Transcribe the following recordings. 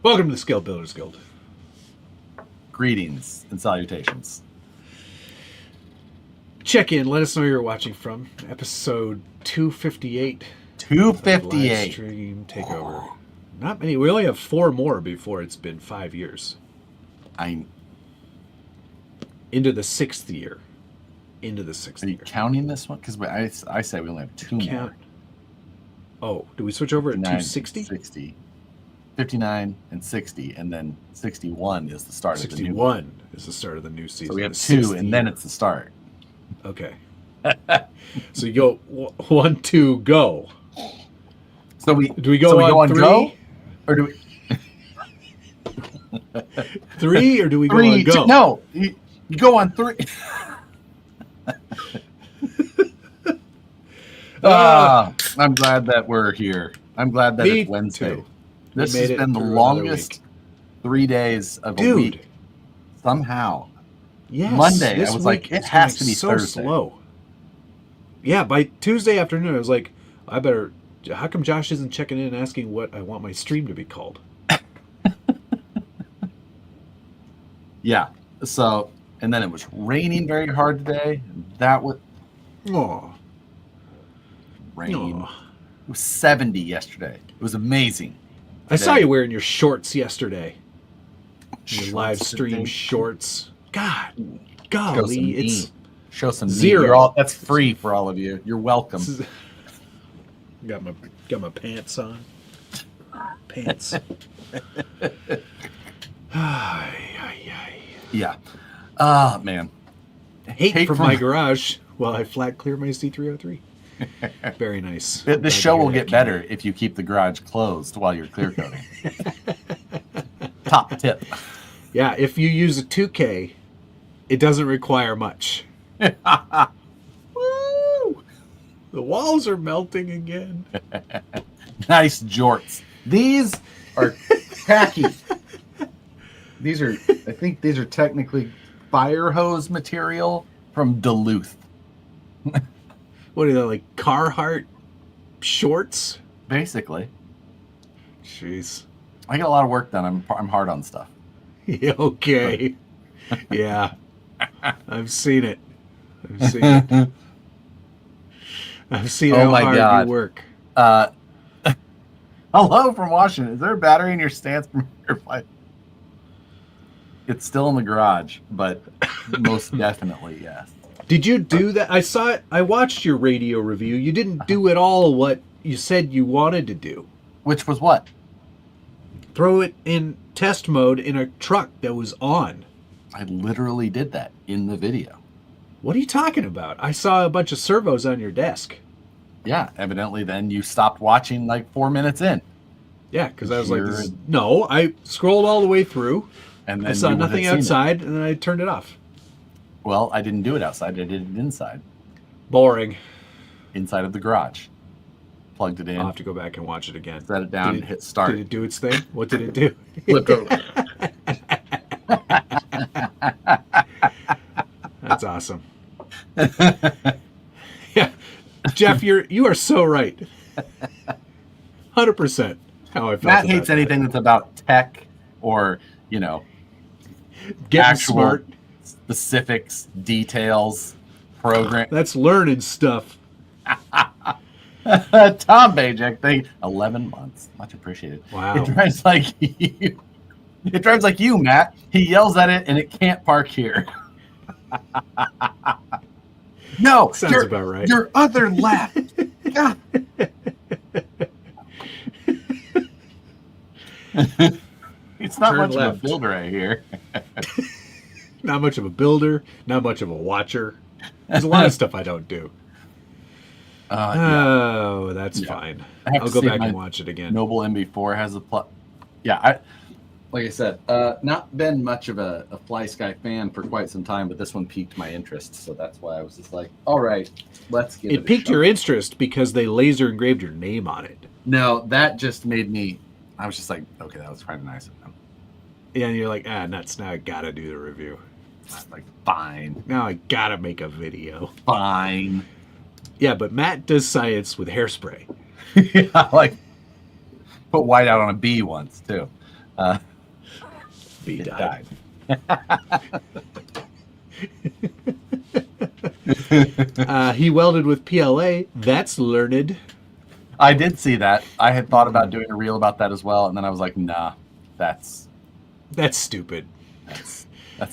Welcome to the Skill Builders Guild. Greetings and salutations. Check in. Let us know where you're watching from. Episode 258. 258. Livestream Takeover. Not many. We only have 4 more before it's been 5 years. Into the 6th year. Into the 6th Are you year. counting this one? Because I say we only have 2 more. Oh, do we switch over at 260? 60. 59 and 60, and then 61 is the start of the new 61 is the start of the new season. So we have 2, and then it's the start. Okay. So you go 1, 2, go. So do we go on 3? Go? Or do we 3 or do we go 3, on go? 2, no, you go on 3. I'm glad that we're here. I'm glad that it's Wednesday. Too. This has been the longest 3 days of a week. Somehow. Yes. Monday, I was like, it has to be so Thursday. Slow. Yeah, by Tuesday afternoon, I was like, how come Josh isn't checking in and asking what I want my stream to be called? Yeah. So, and then it was raining very hard today. That was... Rain. It was 70 yesterday. It was amazing. I saw you wearing your shorts yesterday. Your live stream shorts. Golly, it's show some 0. That's free for all of you. You're welcome. Got my pants on. Pants. Yeah. Ah, man. Hate from my garage while I flat clear my C303. Very nice. This show will get better if you keep the garage closed while you're clear coating. Top tip. Yeah, if you use a 2K, it doesn't require much. Woo! The walls are melting again. Nice jorts. These are tacky. I think these are technically fire hose material from Duluth. What are they, like Carhartt shorts? Basically. Jeez. I get a lot of work done. I'm hard on stuff. Okay. Yeah. I've seen it. I've seen how hard you work. Hello from Washington. Is there a battery in your stance from your flight? It's still in the garage, but most definitely, yes. Did you do that? I saw it. I watched your radio review. You didn't do at all what you said you wanted to do. Which was what? Throw it in test mode in a truck that was on. I literally did that in the video. What are you talking about? I saw a bunch of servos on your desk. Yeah, evidently then you stopped watching like 4 minutes in. Yeah, because I was like, no, I scrolled all the way through. And then I saw nothing outside, and then I turned it off. Well, I didn't do it outside. I did it inside. Boring. Inside of the garage. Plugged it in. I'll have to go back and watch it again. Set it down and hit start. Did it do its thing? What did it do? Flipped over. That's awesome. Yeah. Jeff, you are so right. 100% how I felt. Matt hates anything that's about tech or, getting actual smart. Specifics, details, program. That's learning stuff. Tom Bajek thing. 11 months. Much appreciated. Wow. It drives like you. It drives like you, Matt. He yells at it and it can't park here. No. Sounds about right. Your other left. God. It's not much of a builder right here. Not much of a builder, not much of a watcher. There's a lot of stuff I don't do. Oh, that's fine. I'll go back and watch it again. Noble MB4 has a plot. Yeah, like I said, not been much of a Fly Sky fan for quite some time, but this one piqued my interest, so that's why I was just like, all right, let's give it a shot. It piqued your interest because they laser engraved your name on it. No, that just made me, I was just like, okay, that was kind of nice of them. Yeah, and you're like, nuts, now I gotta do the review. Like, fine. Now I gotta make a video. Fine. Yeah, but Matt does science with hairspray. Yeah, like, put white out on a bee once, too. B It died. He welded with PLA. That's learned. I did see that. I had thought about doing a reel about that as well, and then I was like, nah, that's stupid. That's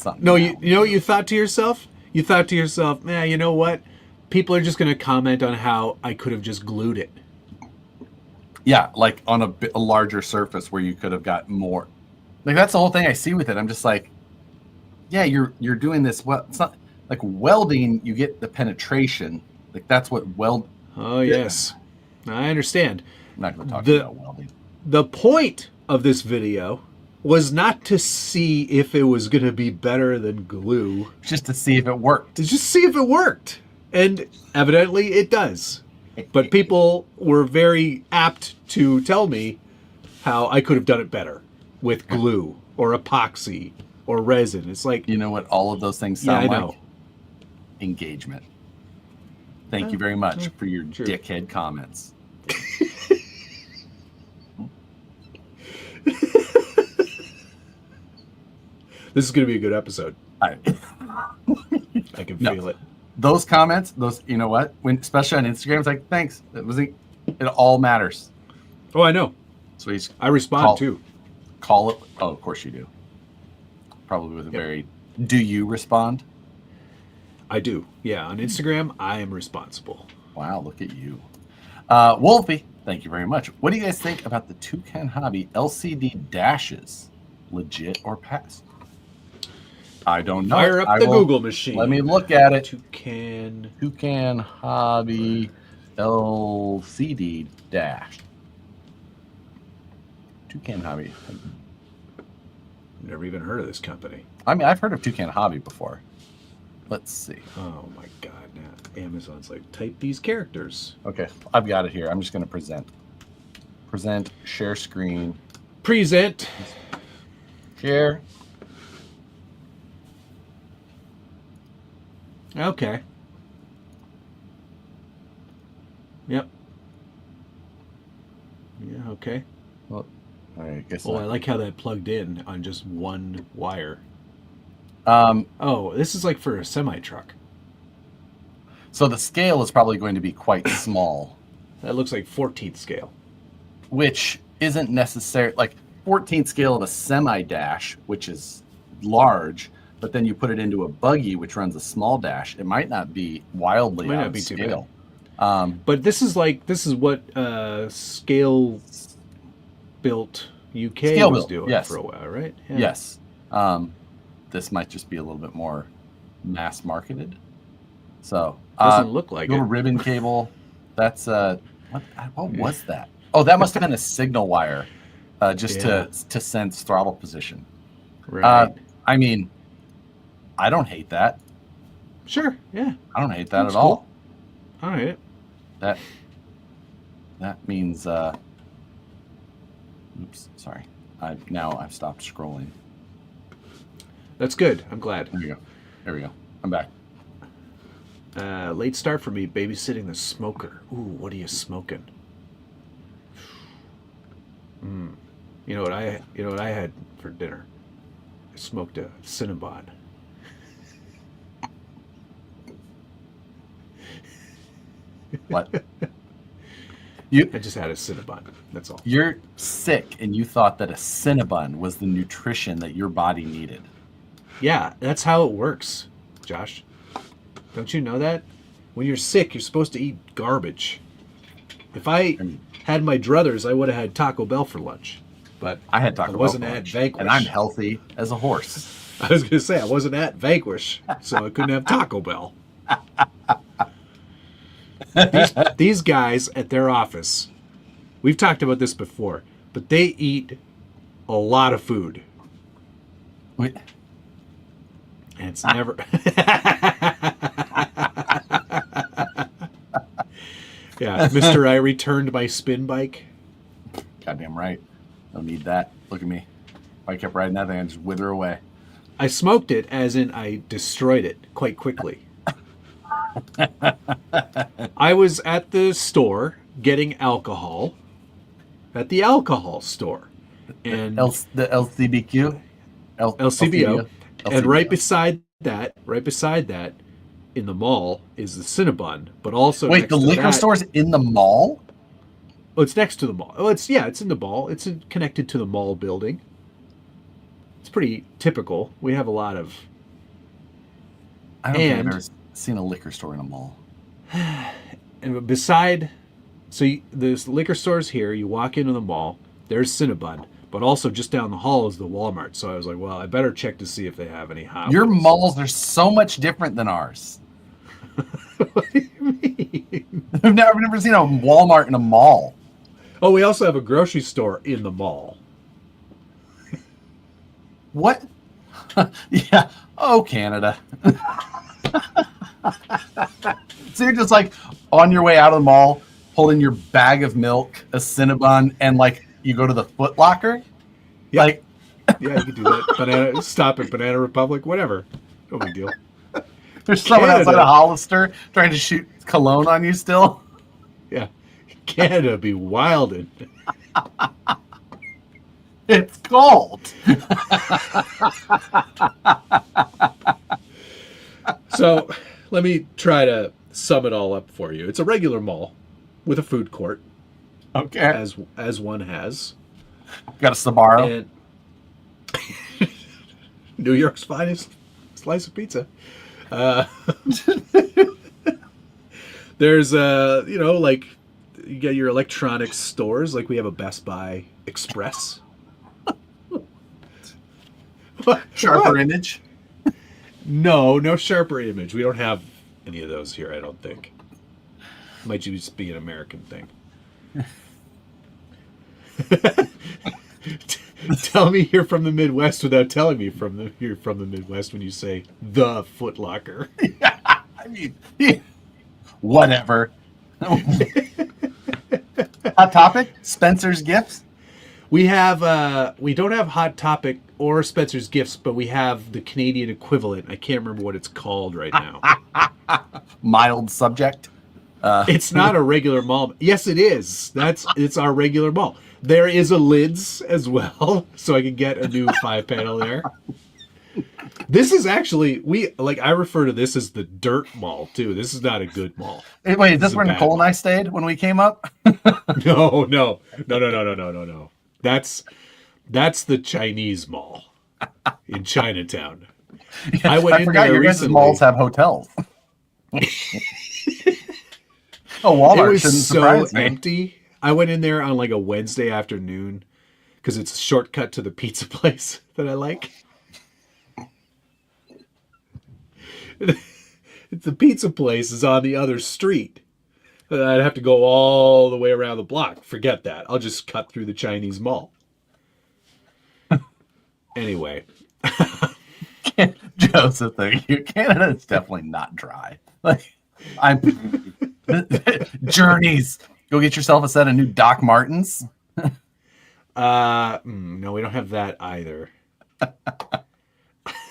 something. No, you know what you thought to yourself? You thought to yourself, man, you know what? People are just going to comment on how I could have just glued it. Yeah, like on a larger surface where you could have got more. Like that's the whole thing I see with it. I'm just like, yeah, you're doing this well. It's not like welding. You get the penetration. Like that's what weld. Oh yes, I understand. I'm not going to talk about welding. The point of this video was not to see if it was going to be better than glue. Just to see if it worked. To just see if it worked. And evidently it does. But people were very apt to tell me how I could have done it better with glue or epoxy or resin. It's like... You know what all of those things sound like? Know. Engagement. Thank you very much for your dickhead comments. This is going to be a good episode. I can feel it. Those comments, you know what? When especially on Instagram, it's like, thanks. It all matters. Oh, I know. So I respond too. Call it. Oh, of course you do. Probably with a very. Do you respond? I do. Yeah, on Instagram, I am responsible. Wow, look at you, Wolfie. Thank you very much. What do you guys think about the Toucan Hobby LCD dashes? Legit or pass? I don't know. Fire up the Google machine. Let me look at it. Toucan Hobby LCD dash. Toucan Hobby. Never even heard of this company. I mean, I've heard of Toucan Hobby before. Let's see. Oh my God! Now Amazon's like, type these characters. Okay, I've got it here. I'm just going to present. Present. Share screen. Present. Share. Okay. Yep. Yeah, okay. Well, I guess. I like how that plugged in on just one wire. Oh, this is like for a semi-truck. So the scale is probably going to be quite small. That looks like 14th scale. Which isn't necessary. Like 14th scale of a semi-dash, which is large, but then you put it into a buggy, which runs a small dash. It might not be wildly out of scale. But this is what Scale Built UK was doing for a while, right? Yeah. Yes. This might just be a little bit more mass marketed. So doesn't look like little ribbon cable. That's what was that? Oh, that must have been a signal wire, to sense throttle position. Right. I mean, I don't hate that. Sure. Yeah. I don't hate that at all. All right. That means. Oops. Sorry. I've stopped scrolling. That's good. I'm glad. There we go. I'm back. Late start for me, babysitting the smoker. Ooh, what are you smoking? You know what I had for dinner? I smoked a Cinnabon. What? I just had a Cinnabon. That's all. You're sick, and you thought that a Cinnabon was the nutrition that your body needed. Yeah, that's how it works, Josh. Don't you know that? When you're sick, you're supposed to eat garbage. If I had my druthers, I would have had Taco Bell for lunch. But I had Taco Bell. I wasn't at Vanquish. And I'm healthy as a horse. I was going to say, I wasn't at Vanquish, so I couldn't have Taco Bell. These guys at their office, we've talked about this before, but they eat a lot of food. Wait. And it's never... Yeah, Mr. I returned my spin bike. Goddamn right. Don't need that. Look at me. If I kept riding that thing, I'd just wither away. I smoked it, as in I destroyed it quite quickly. I was at the store getting alcohol, at the alcohol store, and The LCBQ, LCBO, and LCBO. right beside that, in the mall is the Cinnabon, but also Wait, next the to liquor that, store's in the mall? oh, it's next to the mall. Oh, it's in the mall. It's connected to the mall building. It's pretty typical. We have a lot of, I don't think I've and ever seen a liquor store in a mall. and beside, so there's liquor stores here. You walk into the mall. There's Cinnabon, but also just down the hall is the Walmart. So I was like, well, I better check to see if they have any Hot Your Wheels. malls are so much different than ours. What do you mean? I've never seen a Walmart in a mall. Oh, we also have a grocery store in the mall. What? Yeah. Oh, Canada. So you're just like on your way out of the mall, holding your bag of milk, a Cinnabon, and like you go to the Foot Locker. Yeah. Like, Yeah, you could do that. Stop at Banana Republic, whatever. No big deal. there's someone Canada. outside of Hollister trying to shoot cologne on you still. Yeah. Canada be wildin'. It's cold. So let me try to sum it all up for you. It's a regular mall with a food court, Okay. as one has. Got a Sbarro. And New York's finest slice of pizza. There's like you get your electronics stores, like we have a Best Buy Express. Sharper What? image. No sharper image. We don't have any of those here, I don't think. Might just be an American thing. Tell me you're from the Midwest without telling me you're from the Midwest when you say the Foot Locker. I mean, whatever. Hot Topic? Spencer's Gifts? We don't have Hot Topic or Spencer's Gifts, but we have the Canadian equivalent. I can't remember what it's called right now. Mild subject. It's not a regular mall. Yes, it is. It's our regular mall. There is a Lids as well, so I can get a new 5-panel there. This is actually I refer to this as the dirt mall too. This is not a good mall. Hey, wait, is This this is where a bad Nicole and mall. I stayed when we came up? No. That's the Chinese mall in Chinatown. I went in forgot there your guys' recently. malls have hotels. Oh, Walmart It was shouldn't so surprise me. empty. I went in there on like a Wednesday afternoon because it's a shortcut to the pizza place that I like. The pizza place is on the other street. I'd have to go all the way around the block. Forget that. I'll just cut through the Chinese mall. Anyway. Joseph, thank you. Canada is definitely not dry. Like, I'm Journeys. Go get yourself a set of new Doc Martens. No, we don't have that either.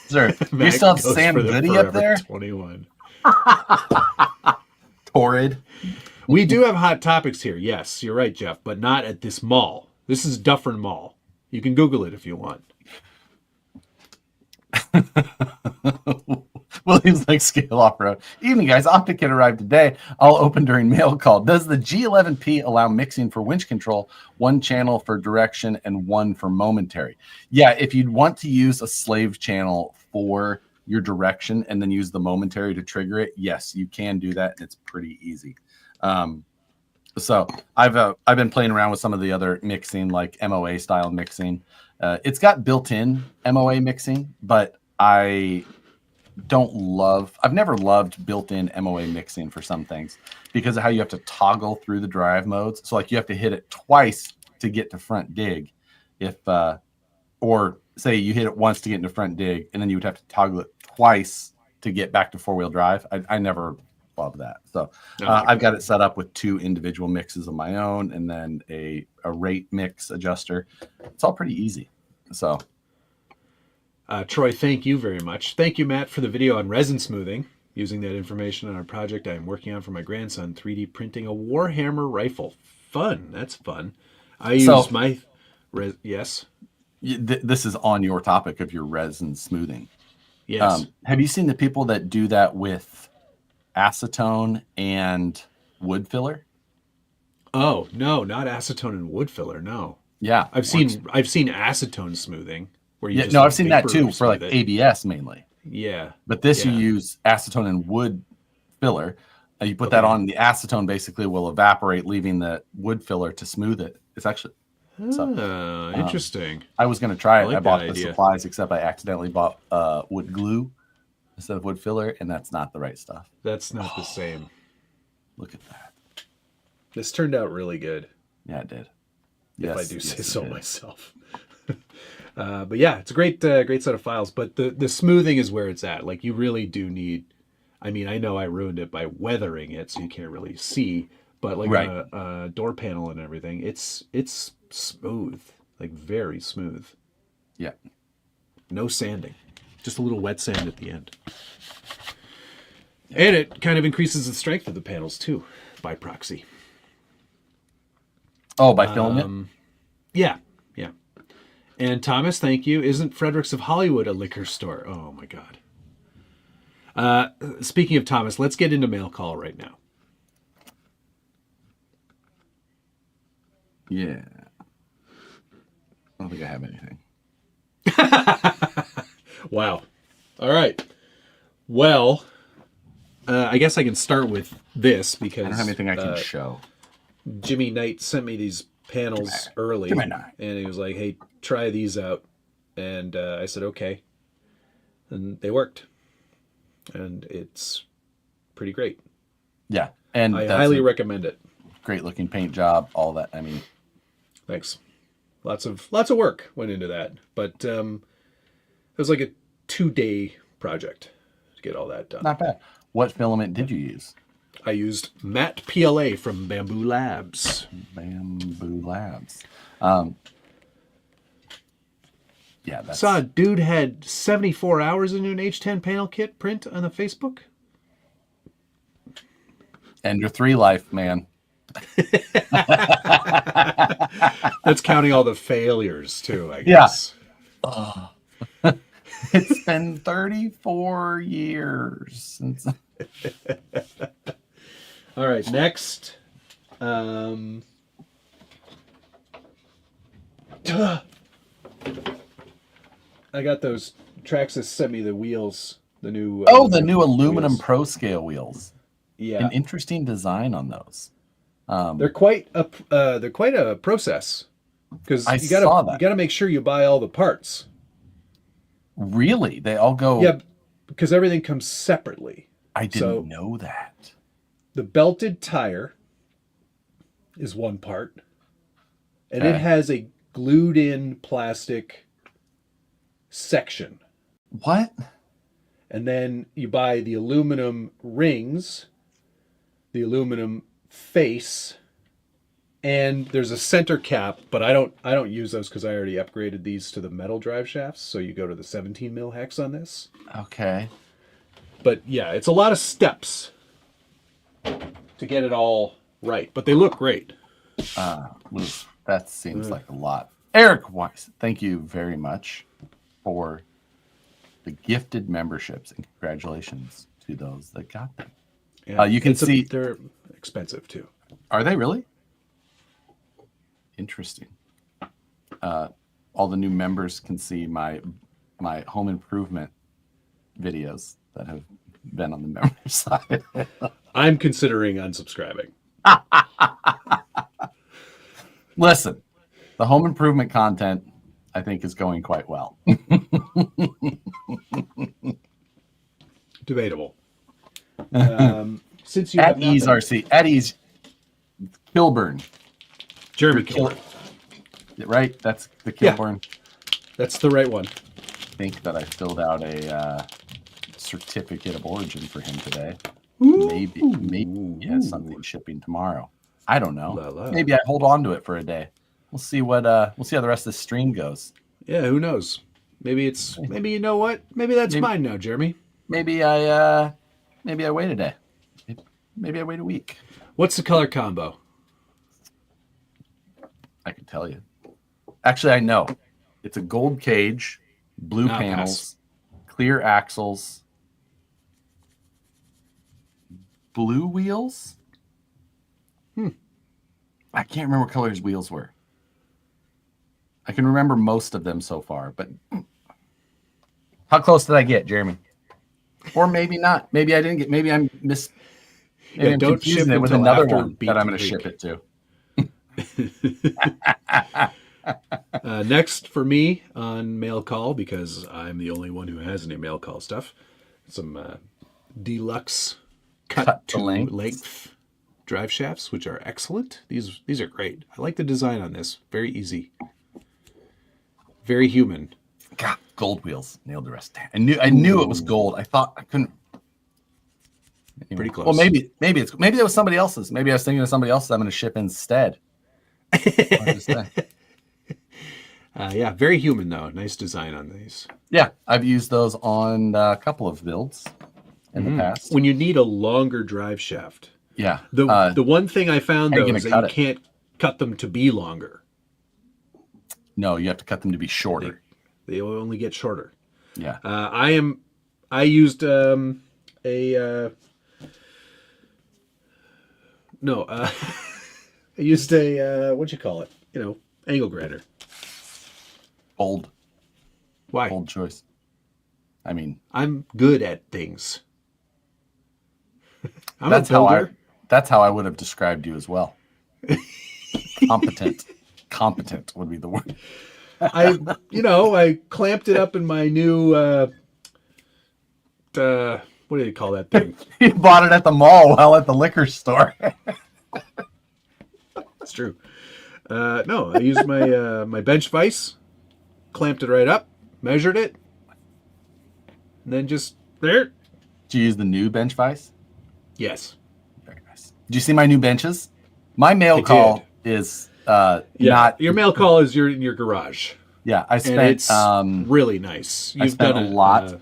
Sir, you Mac still have goes Sam for the Goody up Forever there? 21. Torrid. We do have Hot Topics here. Yes, you're right, Jeff, but not at this mall. This is Dufferin Mall. You can Google it if you want. Williams like scale off road. Evening, guys. OptiKit arrived today. I'll open during mail call. Does the G11P allow mixing for winch control, one channel for direction and one for momentary? Yeah, if you'd want to use a slave channel for your direction and then use the momentary to trigger it, yes, you can do that, and it's pretty easy. So I've been playing around with some of the other mixing, like MOA style mixing. It's got built-in MOA mixing, but I've never loved built-in MOA mixing for some things because of how you have to toggle through the drive modes. So like you have to hit it twice to get to front dig, or say you hit it once to get into front dig, and then you would have to toggle it twice to get back to four-wheel drive. I never love that. So I've got it set up with two individual mixes of my own and then a rate mix adjuster. It's all pretty easy. So Troy, thank you very much. Thank you, Matt, for the video on resin smoothing. Using that information on our project I am working on for my grandson, 3D printing a Warhammer rifle. Fun. That's fun. I use my Yes. This is on your topic of your resin smoothing. Yes. Have you seen the people that do that with acetone and wood filler? Oh no, not acetone and wood filler. No. Yeah, I've seen acetone smoothing where you Yeah, just no, like I've seen that too for like smooth it. ABS mainly. Yeah. But this you Yeah. use acetone and wood filler. You put that Okay. on, the acetone basically will evaporate, leaving the wood filler to smooth it. It's actually Interesting. I was going to try I it. like I bought that the idea. supplies, except I accidentally bought wood glue instead of wood filler, and that's not the right stuff. That's not the same. Look at that. This turned out really good. Yeah, it did. If I do say so myself. But yeah, it's a great set of files. But the smoothing is where it's at. Like you really do need. I mean, I know I ruined it by weathering it, so you can't really see. But like Right. a door panel and everything, it's smooth, like very smooth. Yeah. No sanding, just a little wet sand at the end. Yeah. And it kind of increases the strength of the panels too, by proxy. Oh, by filming it? Yeah. Yeah. And Thomas, thank you. Isn't Fredericks of Hollywood a liquor store? Oh my God. Speaking of Thomas, let's get into mail call right now. Yeah. I don't think I have anything. Wow. All right. Well, I guess I can start with this because I don't have anything I can show. Jimmy Knight sent me these panels early, and he was like, "Hey, try these out," and I said, "Okay," and they worked, and it's pretty great. Yeah, and I highly recommend it. Great looking paint job, all that. I mean, thanks. Lots of work went into that, but it was like a 2-day project to get all that done. Not bad. What filament did you use? I used matte PLA from Bamboo Labs. Bamboo Labs. Yeah, that's... Saw a dude had 74 hours into an H10 panel kit print on the Facebook. Ender 3 life, man. That's counting all the failures too, I guess. Yeah. It's been 34 years since... All right, next. I got those. Traxxas sent me the wheels, the new. the new aluminum wheels. Pro Scale wheels. Yeah, an interesting design on those. They're quite a process because you gotta make sure you buy all the parts. Really, they all go. Yeah, because everything comes separately. I didn't know that. The belted tire is one part, and it has a glued-in plastic section. What? And then you buy the aluminum rings, the aluminum face, and there's a center cap, but I don't use those because I already upgraded these to the metal drive shafts, so you go to the 17 mil hex on this. Okay. But yeah, it's a lot of steps to get it all right, but they look great. That seems like a lot. Eric Weiss, thank you very much for the gifted memberships, and congratulations to those that got them. Yeah, you can see they're expensive too. Are they really? Interesting. All the new members can see my home improvement videos that have been on the member side. I'm considering unsubscribing. Listen, the home improvement content I think is going quite well. Debatable. Since you at Ease RC, at Ease Kilburn, Jeremy Kilburn, right? That's the Kilburn. Yeah, that's the right one. I think that I filled out a certificate of origin for him today. Ooh. Maybe he has something shipping tomorrow. I don't know. La, la. Maybe I hold on to it for a day. We'll see how the rest of the stream goes. Yeah, who knows? Maybe you know what? Maybe that's mine now, Jeremy. Maybe I wait a day. Maybe I wait a week. What's the color combo? I can tell you. Actually, I know. It's a gold cage, blue panels, clear axles, blue wheels. I can't remember what color his wheels were. I can remember most of them so far, but how close did I get, Jeremy? Or maybe not. Maybe I didn't get. Maybe I'm miss. Maybe I'm don't ship confusing it with until another after one Beat that I'm the going to Week. ship it to. Next for me on mail call, because I'm the only one who has any mail call stuff. Some deluxe cut to length drive shafts, which are excellent. These are great. I like the design on this. Very easy. Very human. God, gold wheels nailed the rest. I knew it was gold. I thought I couldn't. Anyway. Pretty close. Well, maybe it was somebody else's. Maybe I was thinking of somebody else's. I'm going to ship instead. Yeah, very human though. Nice design on these. Yeah, I've used those on a couple of builds in the past. When you need a longer drive shaft. Yeah. The one thing I found though is that you it? can't cut them to be longer. No, you have to cut them to be shorter. They only get shorter. Yeah. I used I used a what you call it? Angle grinder. Bold. Why? Bold choice. I mean, I'm good at things. That's how I would have described you as well. Competent would be the word. I clamped it up in my new what do you call that thing? You bought it at the mall while at the liquor store. That's true. No, I used my my bench vise, clamped it right up, measured it, and then just there. Did you use the new bench vise? Yes. Very nice. Did you see my new benches? My mail call is not your mail call is in your garage. Yeah, I spent and it's really nice. You've spent a lot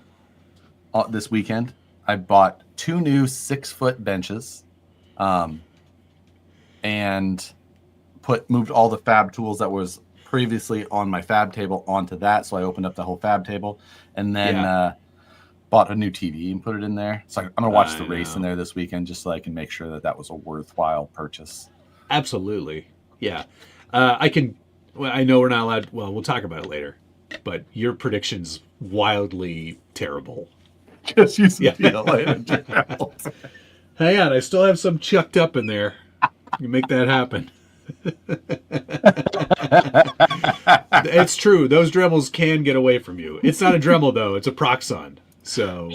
this weekend. I bought 2 new 6-foot benches, and moved all the fab tools that was previously on my fab table onto that. So I opened up the whole fab table, and then bought a new TV and put it in there. So I'm gonna watch the race in there this weekend, just so I can make sure that was a worthwhile purchase. Absolutely, yeah. I can. Well, I know we're not allowed. Well, we'll talk about it later. But your prediction's wildly terrible. Just use Hang on, I still have some chucked up in there. You make that happen. It's true. Those Dremels can get away from you. It's not a Dremel though. It's a Proxon. So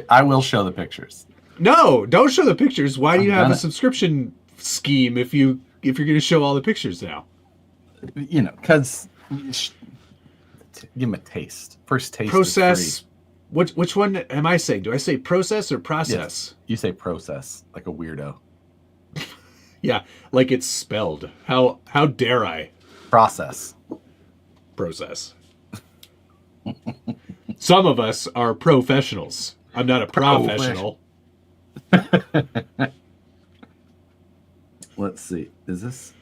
I will show the pictures. No, don't show the pictures. Why do you have a subscription scheme if you're going to show all the pictures now? Because give them a taste. First taste. Process. Which one am I saying? Do I say process or process? Yes, you say process, like a weirdo. Yeah, like it's spelled. How dare I? Process. Some of us are professionals. I'm not a professional. Let's see. Is this?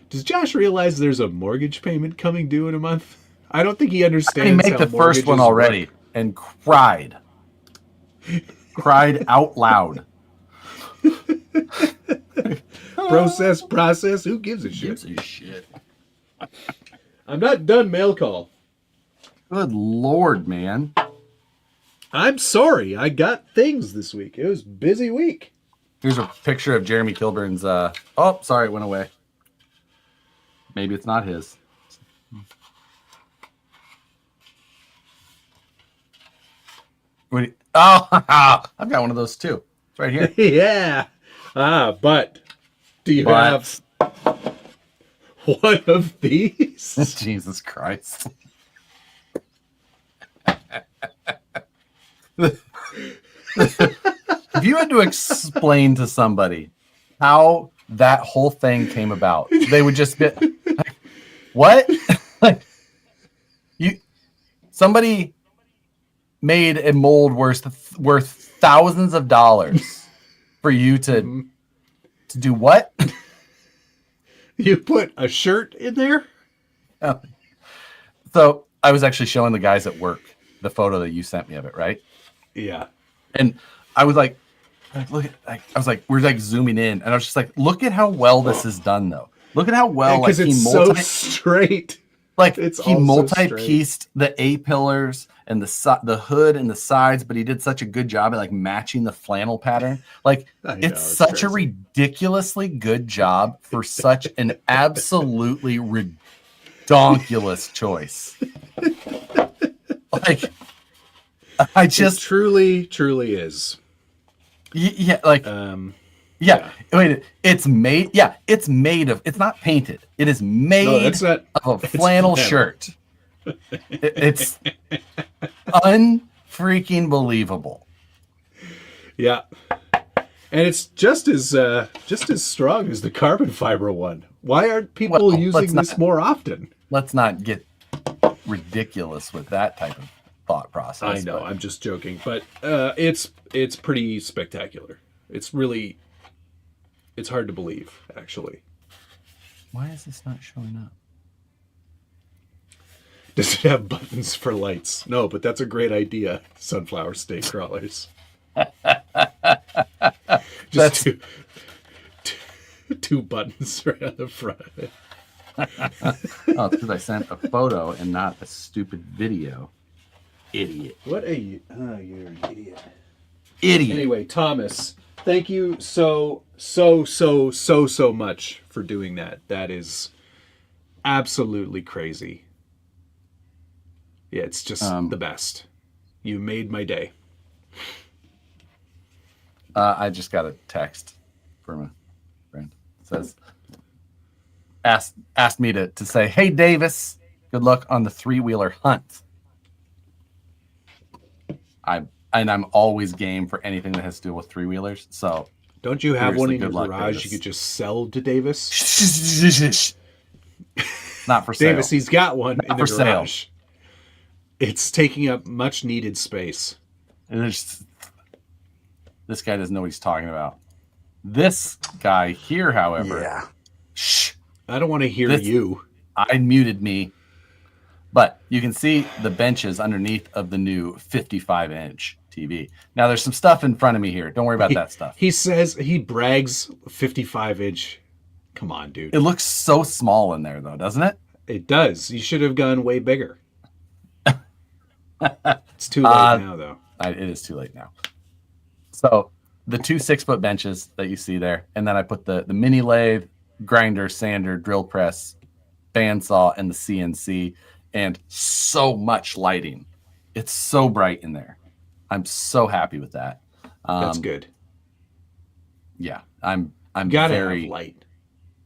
Does Josh realize there's a mortgage payment coming due in a month? I don't think he understands. He made the first one already and cried out loud. Process. Who gives a shit? I'm not done mail call. Good Lord, man. I'm sorry. I got things this week. It was a busy week. Here's a picture of Jeremy Kilburn's. Oh, sorry, it went away. Maybe it's not his. I've got one of those too. It's right here. Yeah. But do you have one of these? Jesus Christ. If you had to explain to somebody how that whole thing came about, they would just be like, what? Somebody made a mold worth thousands of dollars for you to do what? You put a shirt in there? So I was actually showing the guys at work the photo that you sent me of it, right? Yeah. And I was like look at, I was like, we're like zooming in, and I was just like, look at how well this is done, though. Look at how well, because like, it's so straight. Like It's he all so multi-pieced the A pillars and the hood and the sides, but he did such a good job at like matching the flannel pattern. Like it's such a ridiculously good job for such an absolutely redonkulous choice. Like I just it truly is. Yeah, like yeah. I mean, it's made of, it's not painted. It is made of a flannel shirt. It's unfreaking believable. Yeah. And it's just as strong as the carbon fiber one. Why aren't people using this more often? Let's not get ridiculous with that type of thought process. I know, I'm just joking, but it's pretty spectacular. It's hard to believe, actually. Why is this not showing up? Does it have buttons for lights? No, but that's a great idea. Sunflower state crawlers. Just two buttons right on the front. Oh, it's because I sent a photo and not a stupid video. Idiot. What a you're an idiot. Idiot. Anyway, Thomas, thank you so much for doing that. That is absolutely crazy. Yeah, it's just the best. You made my day. I just got a text from a friend. It says, asked me to say, hey, Davis, good luck on the 3-wheeler hunt. I'm always game for anything that has to do with 3-wheelers. So don't you have one in your garage Davis. You could just sell to Davis? Not for sale. Davis, he's got one in the garage. Sale. It's taking up much needed space. And this guy doesn't know what he's talking about. This guy here, however, shh. I don't want to hear you. I muted me. But you can see the benches underneath of the new 55-inch TV. Now, there's some stuff in front of me here. Don't worry about that stuff. He says he brags 55-inch. Come on, dude. It looks so small in there, though, doesn't it? It does. You should have gone way bigger. It's too late now, though. It is too late now. So the 2 6-foot benches that you see there, and then I put the mini lathe, grinder, sander, drill press, bandsaw, and the CNC. And so much lighting. It's so bright in there. I'm so happy with that. That's good. Yeah, I'm gotta very have light.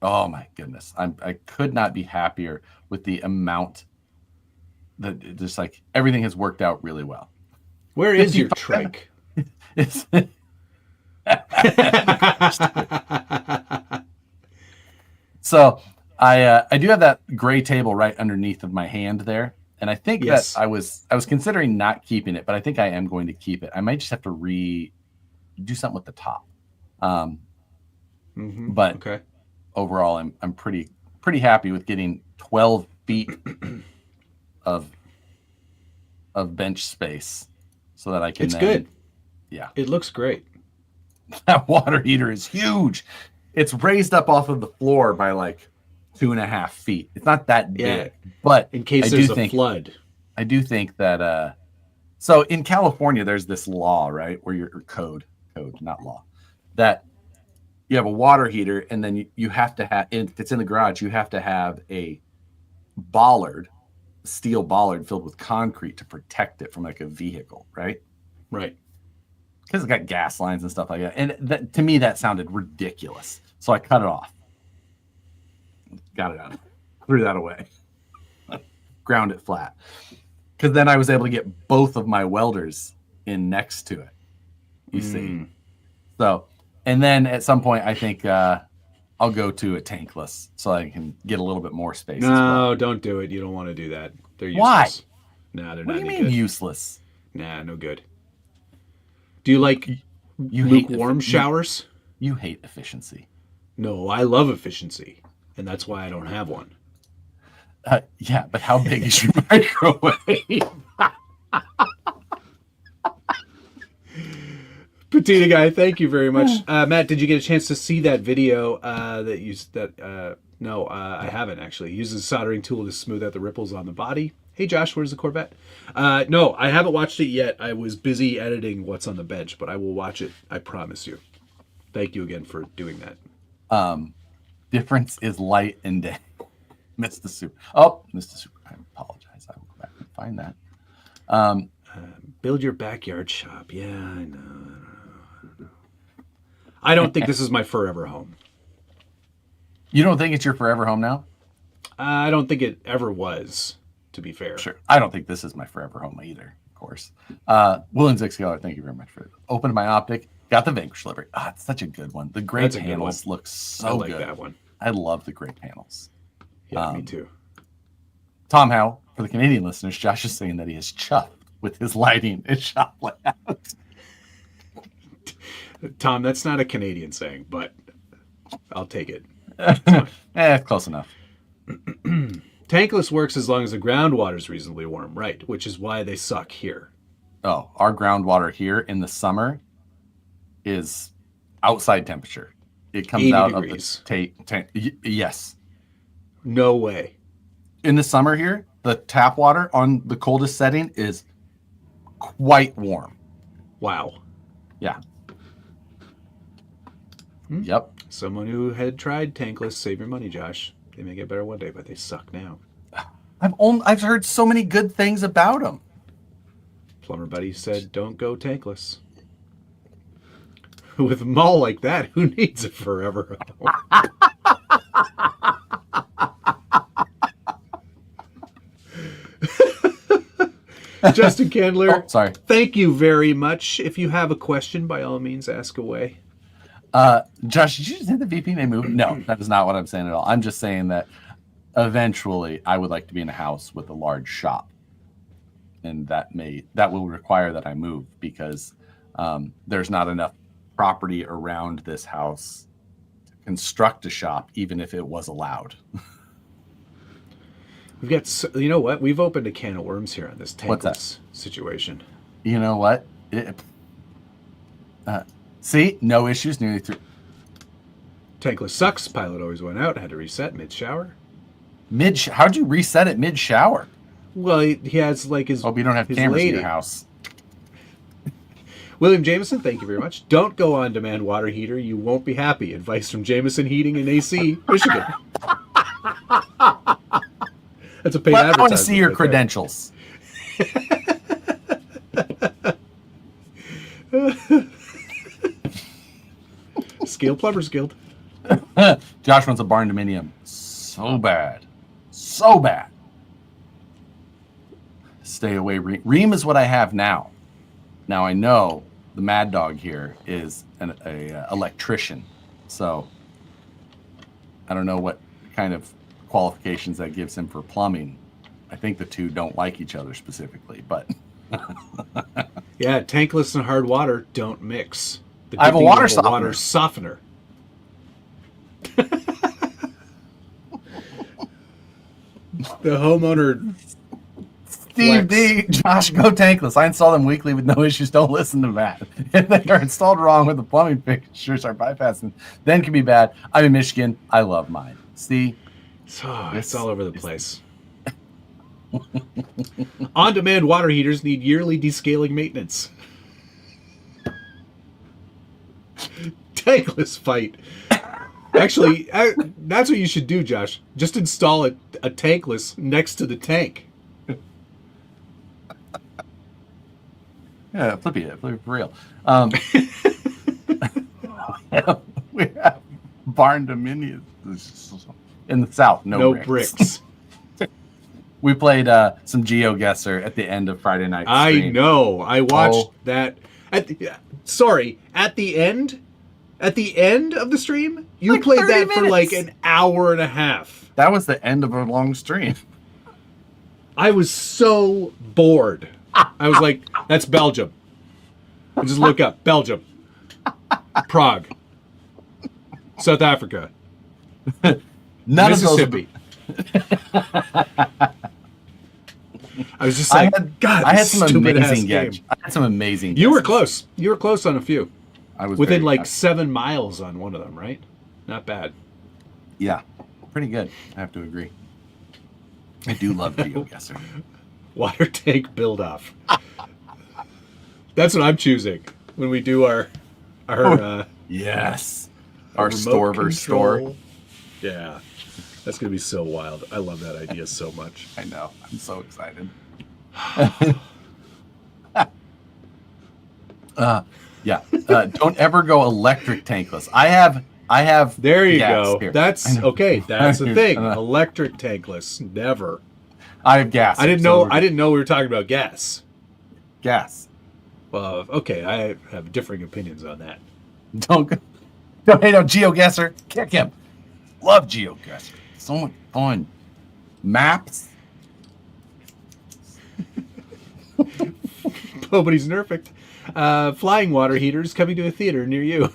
Oh my goodness. I could not be happier with the amount that just like everything has worked out really well. Where is your trike? So I do have that gray table right underneath of my hand there, and I think that I was considering not keeping it, but I think I am going to keep it. I might just have to do something with the top. But overall, I'm pretty happy with getting 12 feet of bench space so that I can. It's good. Yeah, it looks great. That water heater is huge. It's raised up off of the floor by like 2.5 feet. It's not that big, but in case there's a flood, I do think that. So in California, there's this law, right, where you're code, not law, that you have a water heater, and then you have to have, if it's in the garage, you have to have a steel bollard filled with concrete to protect it from like a vehicle, right? Right. Because it's got gas lines and stuff like that. And that, to me, that sounded ridiculous. So I cut it off. Got it out. Threw that away. Ground it flat. Because then I was able to get both of my welders in next to it. You see? So, and then at some point, I think I'll go to a tankless so I can get a little bit more space. No, don't do it. You don't want to do that. They're useless. Why? No, they're what not do you any mean good. Useless? Nah, no good. Do you like lukewarm showers? You hate efficiency. No, I love efficiency. and that's why I don't have one. Yeah, but how big is your microwave? Patina guy, thank you very much. Matt, did you get a chance to see that video No, I haven't actually. He uses a soldering tool to smooth out the ripples on the body. Hey Josh, where's the Corvette? No, I haven't watched it yet. I was busy editing What's on the Bench, but I will watch it, I promise you. Thank you again for doing that. Difference is light and day. Missed the super. Oh, missed the super. I apologize. I will go back and find that. Build your backyard shop. Yeah, I know. I don't think this is my forever home. You don't think it's your forever home now? I don't think it ever was, to be fair. Sure. I don't think this is my forever home either, of course. William Zixkeller, thank you very much for it. Opened my optic. Got the Vanquish livery. It's such a good one. The gray panels look so good. I like that one. I love the gray panels. Yeah, me too. Tom Howe, for the Canadian listeners, Josh is saying that he is chuffed with his lighting and shop layout. Tom, that's not a Canadian saying, but I'll take it. Close enough. Tankless works as long as the groundwater is reasonably warm, right? Which is why they suck here. Oh, our groundwater here in the summer is outside temperature. It comes out degrees. Of the yes. No way. In the summer here, the tap water on the coldest setting is quite warm. Wow. Yeah. Yep. Someone who had tried tankless, save your money, Josh. They may get better one day, but they suck now. I've heard so many good things about them. Plumber Buddy said, don't go tankless. With a mall like that, who needs it forever? Justin Candler, sorry. Thank you very much. If you have a question, by all means, ask away. Josh, did you just hit the VP may move? No, that is not what I'm saying at all. I'm just saying that eventually I would like to be in a house with a large shop. And that will require that I move because there's not enough property around this house to construct a shop, even if it was allowed. We've got, you know what? We've opened a can of worms here on this tankless situation. You know what? See, no issues. Nearly through. Tankless sucks. Pilot always went out. Had to reset mid-shower. How'd you reset it mid-shower? Well, he has like his. Hope you don't have cameras in your house. William Jameson, thank you very much. Don't go on demand water heater. You won't be happy. Advice from Jameson Heating and AC, Michigan. That's a paid advertisement. I want to see your credentials. Scale Plumbers Guild. Josh wants a barn dominium. So bad. So bad. Stay away, Reem. Reem is what I have now. Now I know the Mad Dog here is an electrician. So I don't know what kind of qualifications that gives him for plumbing. I think the two don't like each other specifically, but yeah, tankless and hard water don't mix. I have a water softener. The homeowner. Steve D, Josh, go tankless. I install them weekly with no issues. Don't listen to that. If they are installed wrong with the plumbing fixtures are bypassing, then can be bad. I'm in Michigan. I love mine. See? It's all over the place. On-demand water heaters need yearly descaling maintenance. Tankless fight. Actually, that's what you should do, Josh. Just install a tankless next to the tank. Yeah, flippy for real. We have barn dominions in the south. No bricks. We played some GeoGuessr at the end of Friday night. I know. I watched that. At the end of the stream, you like played that for like an hour and a half. That was the end of a long stream. I was so bored. I was like, that's Belgium. I just look up Belgium, Prague, South Africa. None of those. Mississippi. I was just like, I had some amazing games. I had some amazing. You were guesses. close. You were close on a few. I was within very, like 7 miles on one of them, right? Not bad. Yeah, pretty good. I have to agree. I do love GeoGuessr. Water tank build off. That's what I'm choosing when we do our yes, our remote store versus store. control. Yeah, that's gonna be so wild. I love that idea so much. I know. I'm so excited. Yeah. Don't ever go electric tankless. I have. There you gas go. here. That's okay. That's the thing. Electric tankless. Never. I have gas. I didn't know. I didn't know we were talking about gas. Gas. Well, okay. I have differing opinions on that. Don't hate on GeoGuessr. Kick him. Love GeoGuessr. So much fun. Maps. Nobody's perfect. Flying water heaters coming to a theater near you.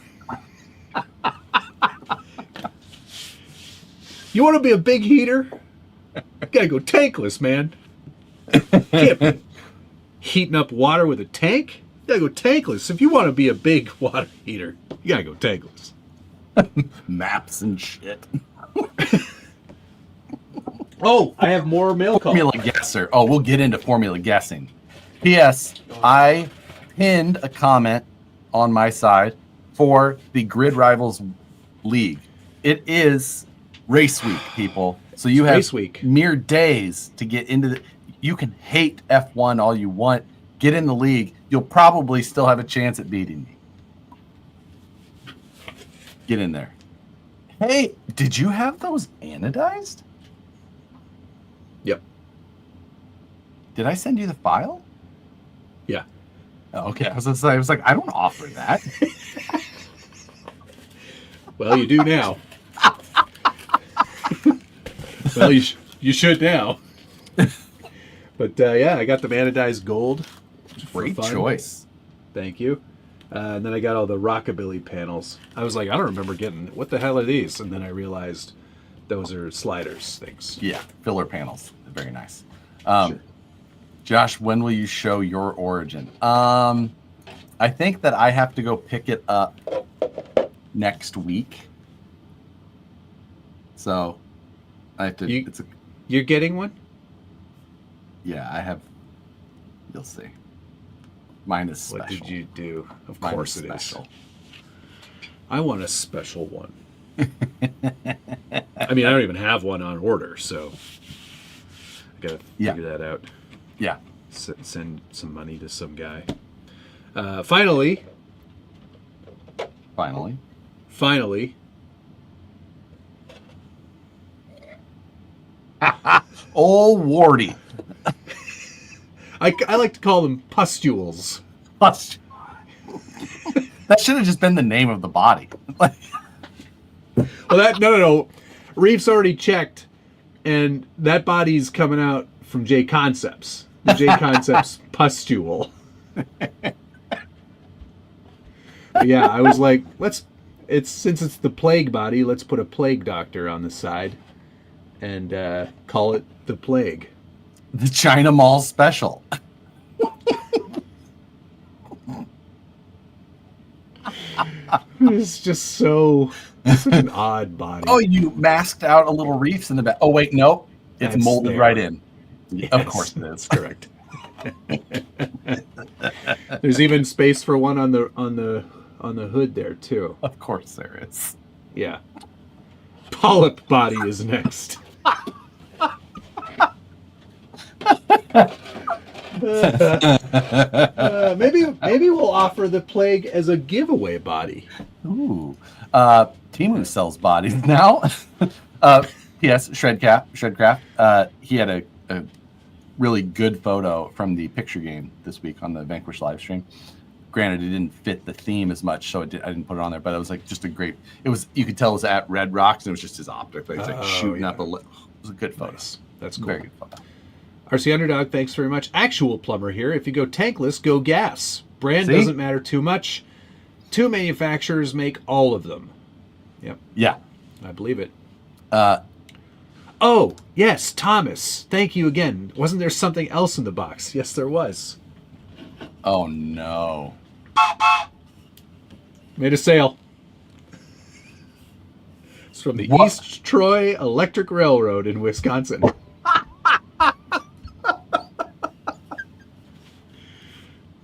You want to be a big heater? You gotta go tankless, man. Can't be heating up water with a tank. You gotta go tankless. If you want to be a big water heater, you gotta go tankless. Maps and shit. Oh, I have more mail calls. Formula guesser. Oh, we'll get into formula guessing. P.S. I pinned a comment on my side for the Grid Rivals League. It is race week, people. So you have Race week. mere days to get into the. You can hate F1 all you want. Get in the league. You'll probably still have a chance at beating me. Get in there. Hey, did you have those anodized? Yep. Did I send you the file? Yeah. Oh, okay. I was like, I don't offer that. Well, you do now. Well, you should now. But yeah, I got the anodized gold. Great choice. Thank you. And then I got all the rockabilly panels. I was like, I don't remember getting, what the hell are these? And then I realized those are sliders things. Yeah, filler panels. Very nice. Sure. Josh, when will you show your origin? I think that I have to go pick it up next week. So I have to. You're getting one? Yeah, I have. You'll see. Mine is special. What did you do? Of Mine course is it special. is. I want a special one. I mean, I don't even have one on order, so I gotta figure that out. Yeah. Send some money to some guy. Finally. Old Wardy. I like to call them pustules. That should have just been the name of the body. Well, no. Reef's already checked, and that body's coming out from J Concepts. The J Concepts pustule. But yeah, I was like, since it's the plague body, let's put a plague doctor on the side and call it the plague. The China Mall special. It's just such an odd body. Oh, you masked out a little reefs in the back. Oh, wait, no. It's That's molded there. right in. Yes, Of course it is. Correct. There's even space for one on the hood there too. Of course there is. Yeah. Polyp body is next. Maybe we'll offer the plague as a giveaway body. Ooh. Timu sells bodies now. P.S. Shredcraft. He had a really good photo from the picture game this week on the Vanquish live stream. Granted, it didn't fit the theme as much, so I didn't put it on there. But it was like just a great. It was, you could tell it was at Red Rocks, and it was just his optic. Like, it's like shooting up a. It was a good photo. Nice. That's cool. Very good photo. RC Underdog, thanks very much. Actual Plumber here. If you go tankless, go gas. Brand See? doesn't matter too much. 2 manufacturers make all of them. Yep. Yeah. I believe it. Oh, yes, Thomas. Thank you again. Wasn't there something else in the box? Yes, there was. Oh no. Made a sale. It's from the What? East Troy Electric Railroad in Wisconsin.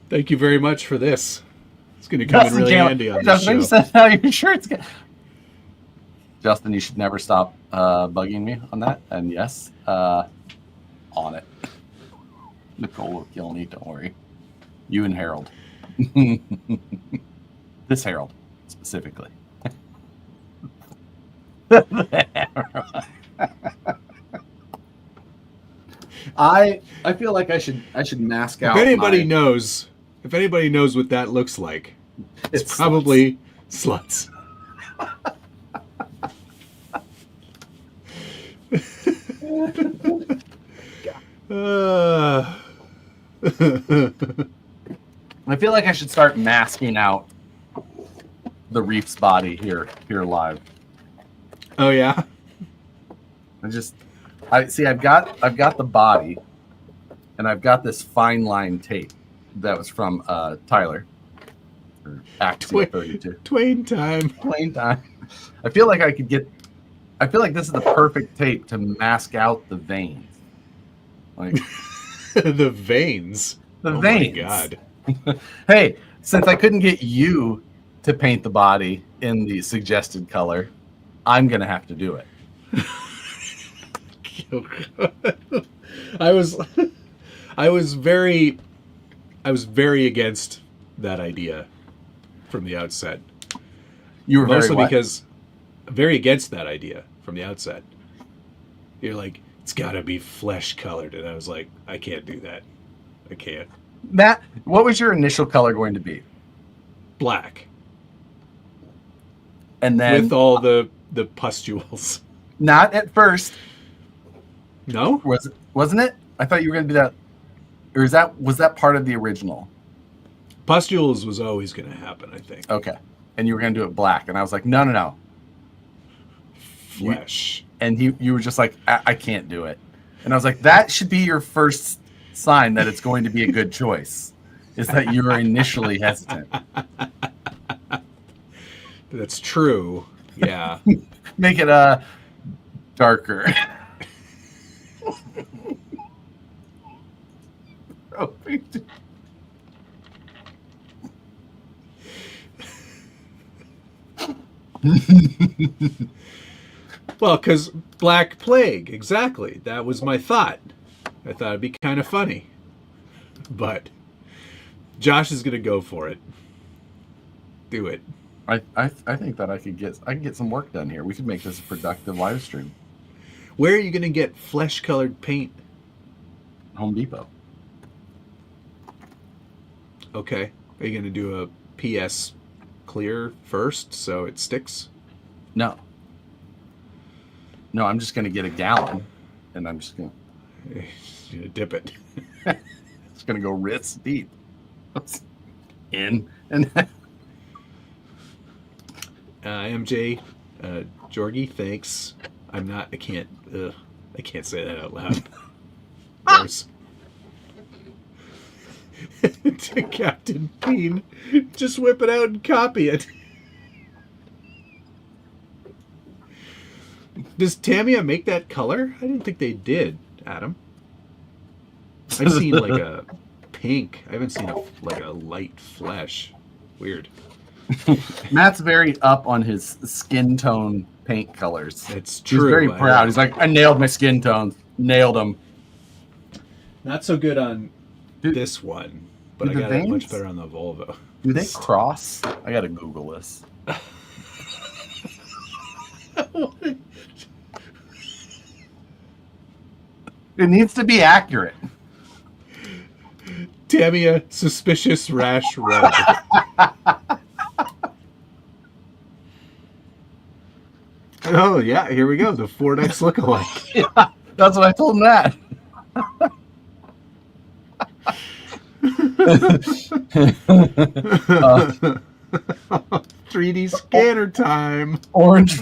Thank you very much for this. It's going to come in really handy on this Justin, you show. said how your shirt's good. Justin, you should never stop bugging me on that. And yes, on it. Nicole will kill me, don't worry. You and Harold. This Harold, specifically. I feel like I should mask out. If anybody knows what that looks like, it's probably sluts. I feel like I should start masking out the Reef's body here live. Oh yeah. I've got the body, and I've got this fine line tape that was from Tyler, or Axial 32. Twain time. Plain time. I feel like this is the perfect tape to mask out the veins. Like The veins. the Oh veins. my god. Hey, since I couldn't get you to paint the body in the suggested color, I'm gonna have to do it. I was very against that idea from the outset. You were Mostly very because very against that idea from the outset. You're like, it's got to be flesh colored, and I was like, I can't do that. I can't. Matt, what was your initial color going to be? Black And then with all the pustules. not at first, No, wasn't it? I thought you were going to do that, or was that part of the original? pustules was always going to happen. I think Okay, and you were going to do it black, and I was like, no. flesh. And you were just like, I can't do it, and I was like, that should be your first sign that it's going to be a good choice, is that you were initially hesitant. That's true. Yeah. Make it darker. Well, because Black Plague, exactly. That was my thought. I thought it'd be kind of funny. But Josh is going to go for it. Do it. I think that I could get some work done here. We could make this a productive live stream. Where are you going to get flesh-colored paint? Home Depot. Okay. Are you going to do a PS clear first so it sticks? No, I'm just going to get a gallon, and I'm just going You dip it. to go wrist deep. In and MJ, Jorgie, thanks. I can't say that out loud. Gross. To Captain Bean, just whip it out and copy it. Does Tamiya make that color? I didn't think they did, Adam. I've seen like a pink. I haven't seen a light flesh. Weird. Matt's very up on his skin tone paint colors. It's true. He's very proud. He's like, I nailed my skin tones. Nailed them. Not so good on this one, but I the got it much veins? better on the Volvo. Do they cross? I gotta Google this. It needs to be accurate. Tamiya suspicious rash red. Oh yeah, here we go. The Ford X lookalike. Yeah, that's what I told Matt. 3D scanner time. Orange.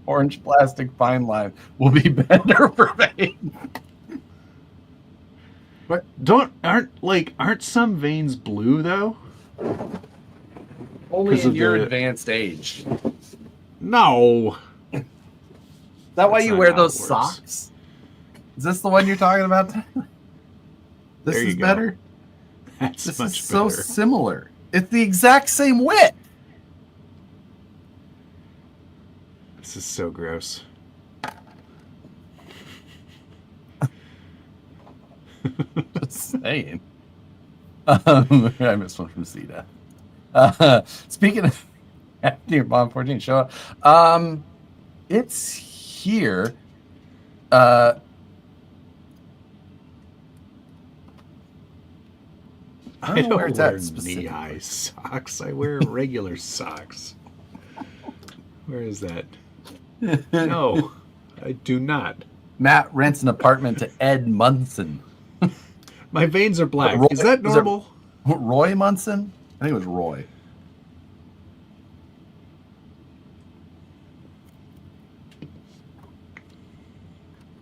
Orange plastic fine line will be better for veins. But aren't some veins blue though? Only 'Cause in of your the- advanced age. No. Is that why That's you not wear how those it works. socks? Is this the one you're talking about? This There you is go. better? That's This much is so better. similar. It's the exact same width. This is so gross. Just saying. I missed one from Zeta. Speaking of having your mom 14 show up, it's here. I don't know where it's wear at specifically. knee-high socks. I wear regular socks. Where is that? No, I do not. Matt rents an apartment to Ed Munson. My veins are black. Roy- Is that is it- normal? Roy Munson? I think it was Roy.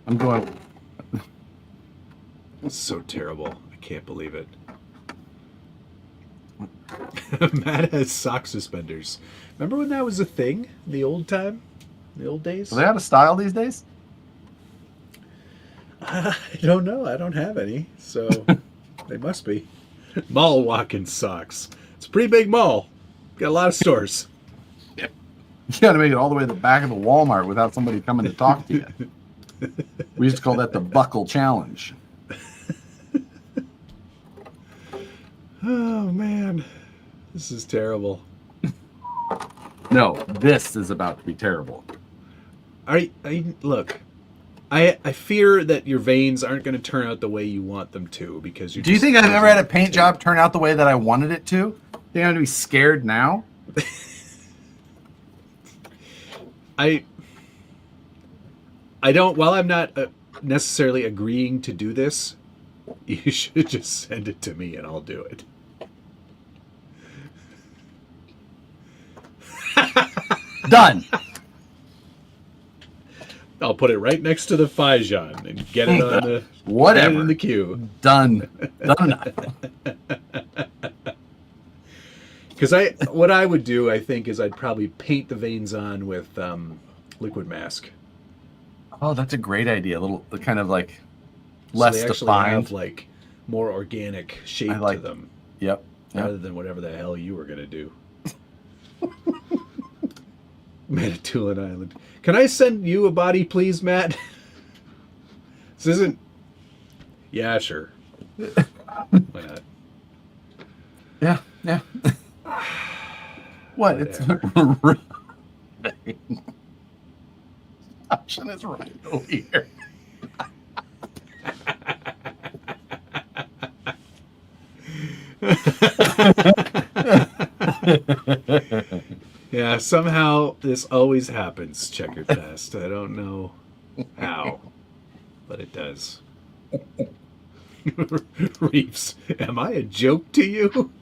I'm going. It's so terrible. I can't believe it. Matt has sock suspenders. Remember when that was a thing? In the old time? The old days? Are they out of style these days? I don't know. I don't have any. So they must be. Mall walking socks. It's a pretty big mall. Got a lot of stores. You got to make it all the way to the back of the Walmart without somebody coming to talk to you. We used to call that the buckle challenge. Oh, man. This is terrible. No, this is about to be terrible. Look, I fear that your veins aren't going to turn out the way you want them to because you. Do you think I've ever had a paint job turn out the way that I wanted it to? Think I'm going to be scared now? I don't. While I'm not necessarily agreeing to do this, you should just send it to me and I'll do it. Done. I'll put it right next to the Fijan and get it on the Whatever. get it in the queue. Done. Done. Because what I would do, I think, is I'd probably paint the veins on with liquid mask. Oh, that's a great idea. A little kind of like So less they actually defined. have like more organic shape I like- to them, Yep. rather than whatever the hell you were gonna do. Manitoulin Island. Can I send you a body, please, Matt? This isn't. Yeah, sure. Why not? Yeah. Yeah. What? It's option is right over here. Yeah, somehow this always happens, Checkered Past. I don't know how, but it does. Reefs, am I a joke to you?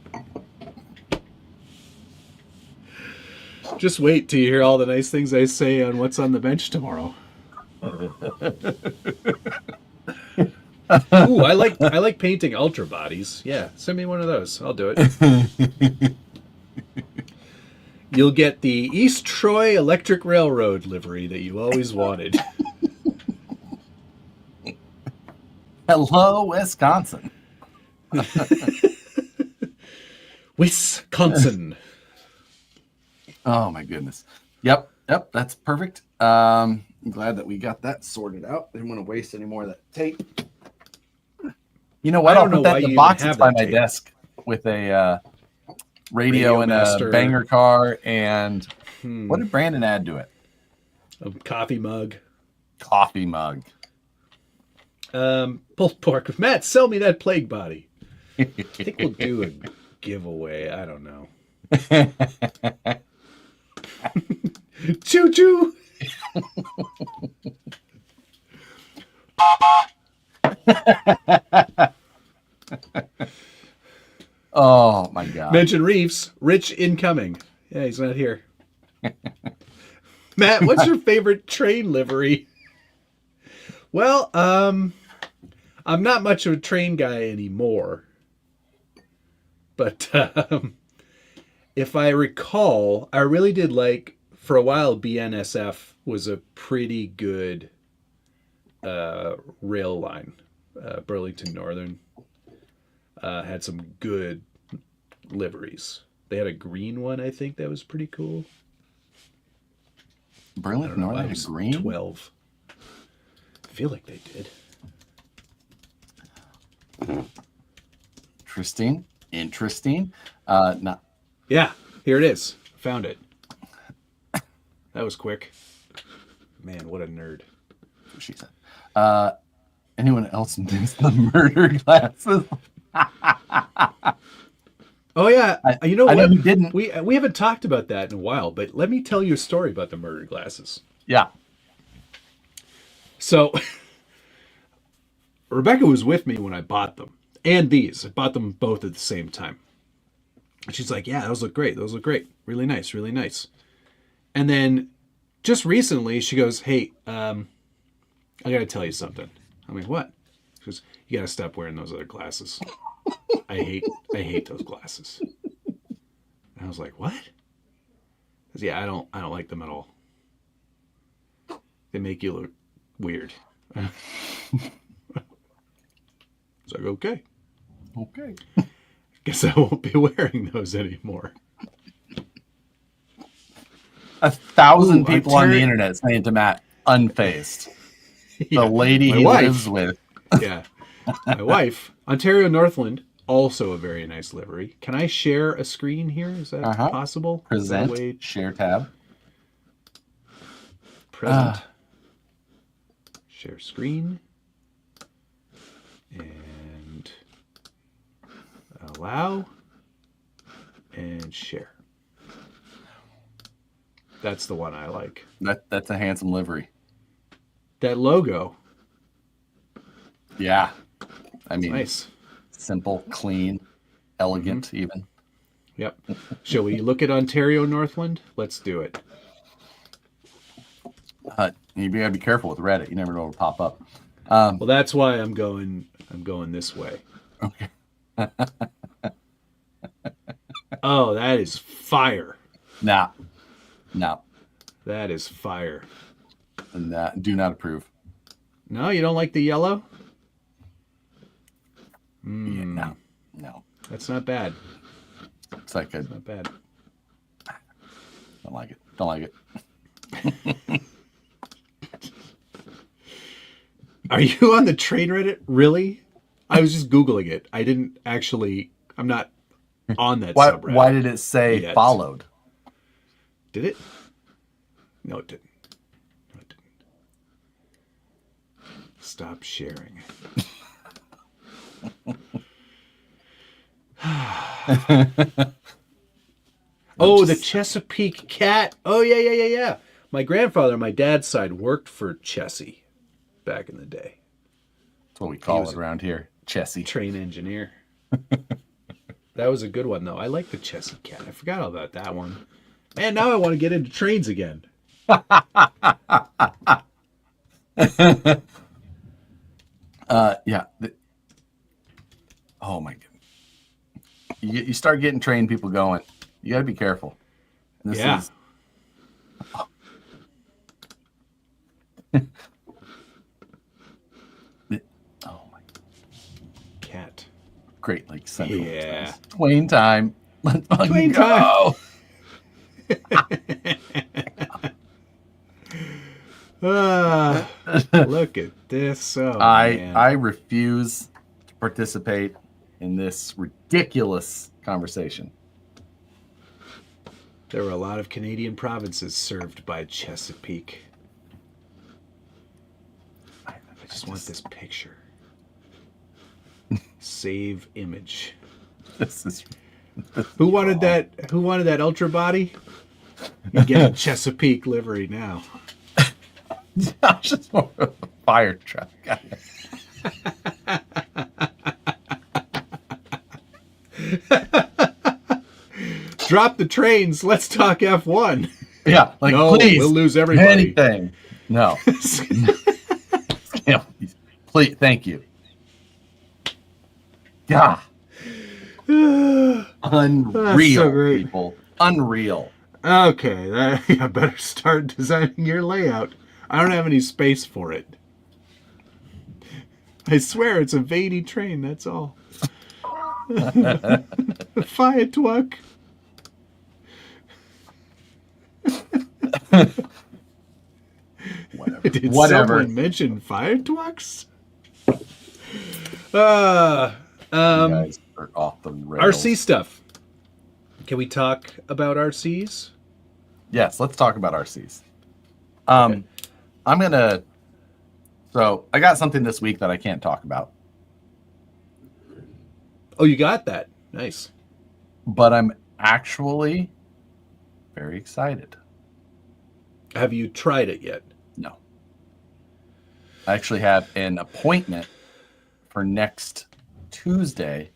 Just wait till you hear all the nice things I say on what's on the bench tomorrow. Ooh, I like painting ultra bodies. Yeah, send me one of those. I'll do it. You'll get the East Troy Electric Railroad livery that you always wanted. Hello, Wisconsin. Wisconsin. Oh my goodness. Yep, that's perfect. I'm glad that we got that sorted out. Didn't want to waste any more of that tape. You know what? I I'll don't know put that why in the you box even that's have by that my tape. desk with a radio and Master. a banger car and what did Brandon add to it? A coffee mug. Coffee mug. Pulled pork. Matt, sell me that plague body. I think we'll do a giveaway. I don't know. Choo choo. Oh my god. Mention Reeves. Rich incoming. Yeah, he's not here. Matt, what's your favorite train livery? Well, I'm not much of a train guy anymore. But if I recall, I really did like, for a while, BNSF was a pretty good rail line. Burlington Northern had some good liveries. They had a green one, I think, that was pretty cool. Burlington Northern had green? 12. I feel like they did. Interesting. Not. Yeah, here it is. Found it. That was quick. Man, what a nerd. She said. Anyone else miss the murder glasses? Oh yeah, you know I what? know who didn't. We haven't talked about that in a while, but let me tell you a story about the murder glasses. Yeah. So Rebecca was with me when I bought them, and these. I bought them both at the same time. And she's like, "Yeah, those look great. Those look great. Really nice, really nice." And then just recently, she goes, "Hey, I got to tell you something." I'm like, "What?" She goes, "You got to stop wearing those other glasses. I hate those glasses." And I was like, "What?" Because yeah, I don't like them at all. They make you look weird. I was like, "Okay. Guess I won't be wearing those anymore." 1,000 people on the internet saying to Matt, unfazed. Yeah, the lady my he wife lives with. Yeah. My wife, Ontario Northland, also a very nice livery. Can I share a screen here? Is that possible? Present, Is that share tab. Present. Share screen. And allow. And share. That's the one I like. That's a handsome livery. That logo. Yeah. I mean, nice. Simple, clean, elegant, even. Yep. Shall we look at Ontario Northland? Let's do it. You gotta be careful with Reddit. You never know what'll pop up. Well, that's why I'm going this way. Okay. Oh, that is fire. No. That is fire. Do not approve. No, you don't like the yellow? Yeah, no. That's not bad. It's like not bad. Don't like it. Are you on the train Reddit? Really? I was just Googling it. I'm not on that subreddit. Why did it say yet. Followed? Did it? No, it didn't. Stop sharing. Oh, the Chesapeake cat. Oh, yeah. My grandfather on my dad's side worked for Chessie back in the day. That's what we call it around here. Chessie. Train engineer. That was a good one, though. I like the Chessie cat. I forgot all about that one. Man, now I want to get into trains again. Yeah. Oh my god. You start getting trained people going. You got to be careful. This is. Oh my cat. Great Lakes Central. Yeah. Twain time. Let's fucking Twain go. Look at this. Oh, man. I refuse to participate in this ridiculous conversation. There were a lot of Canadian provinces served by Chesapeake. I just want this picture. Save image. Who wanted that ultra body? You get a Chesapeake livery now. I just want a fire truck. Drop the trains. Let's talk F1. Yeah, like No, please, we'll lose everybody. Anything. No. Yeah, please, thank you. Yeah. Unreal, so great. people. Unreal. Okay, I better start designing your layout. I don't have any space for it. I swear it's a veiny train, that's all. Fire twuck. Whatever. Did Whatever. someone mention fire twucks? You guys are off the rails. RC stuff. Can we talk about RCs? Yes, let's talk about RCs. Okay. So I got something this week that I can't talk about. Oh, you got that. Nice. But I'm actually very excited. Have you tried it yet? No. I actually have an appointment for next Tuesday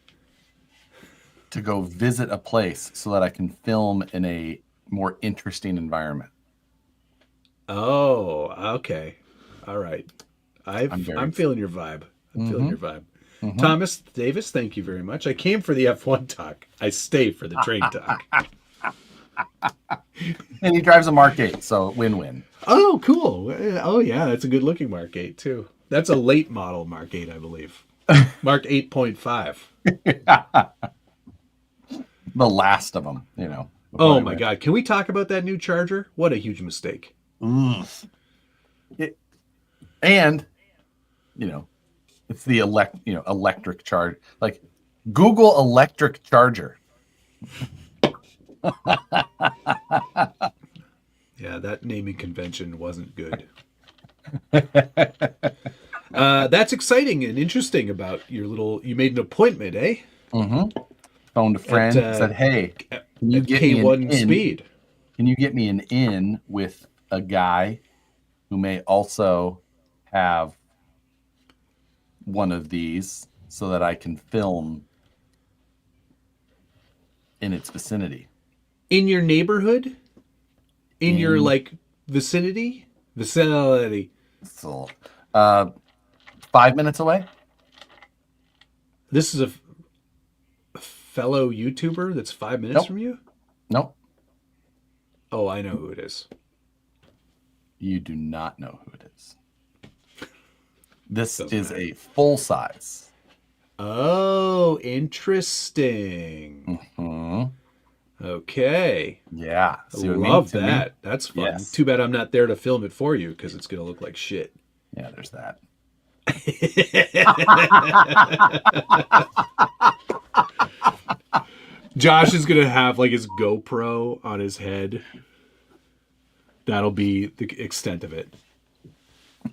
to go visit a place so that I can film in a more interesting environment. Oh, okay. All right. I'm feeling your vibe. I'm feeling your vibe. Mm-hmm. Thomas Davis, thank you very much. I came for the F1 talk. I stay for the train talk. And he drives a Mark 8, so win-win. Oh, cool. Oh, yeah, that's a good looking Mark 8, too. That's a late model Mark 8, I believe. Mark 8.5. The last of them, you know. Oh, my God. Can we talk about that new charger? What a huge mistake. And, you know, it's the electric charge. Like, Google electric charger. Yeah, that naming convention wasn't good. That's exciting and interesting about your little... You made an appointment, eh? Mm-hmm. Phoned a friend, said, hey, can you get me an in? Speed. Can you get me an in with a guy who may also have one of these so that I can film in its vicinity? In your neighborhood? In your, like, vicinity? Vicinity. So, 5 minutes away? This is a fellow YouTuber that's 5 minutes from you? Nope. Oh, I know who it is. You do not know who it is. This is a full size. Oh, interesting. Mm-hmm. Okay. Yeah. I love that. That's fun. Yes. Too bad I'm not there to film it for you because it's going to look like shit. Yeah, there's that. Josh is going to have like his GoPro on his head. That'll be the extent of it.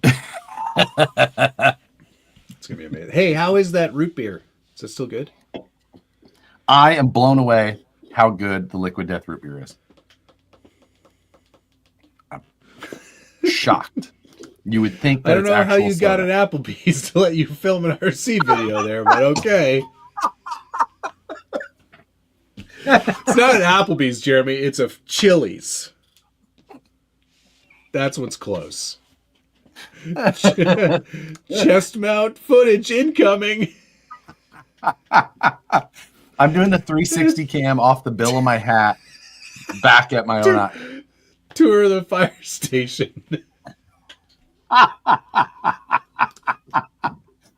It's going to be amazing. Hey, how is that root beer? Is it still good? I am blown away how good the Liquid Death root beer is. I'm shocked. You would think that I don't know how you got an Applebee's to let you film an RC video there, but okay. It's not an Applebee's, Jeremy. It's a Chili's. That's what's close. Chest mount footage incoming. I'm doing the 360 cam off the bill of my hat, back at my own eye. Tour of the fire station. Can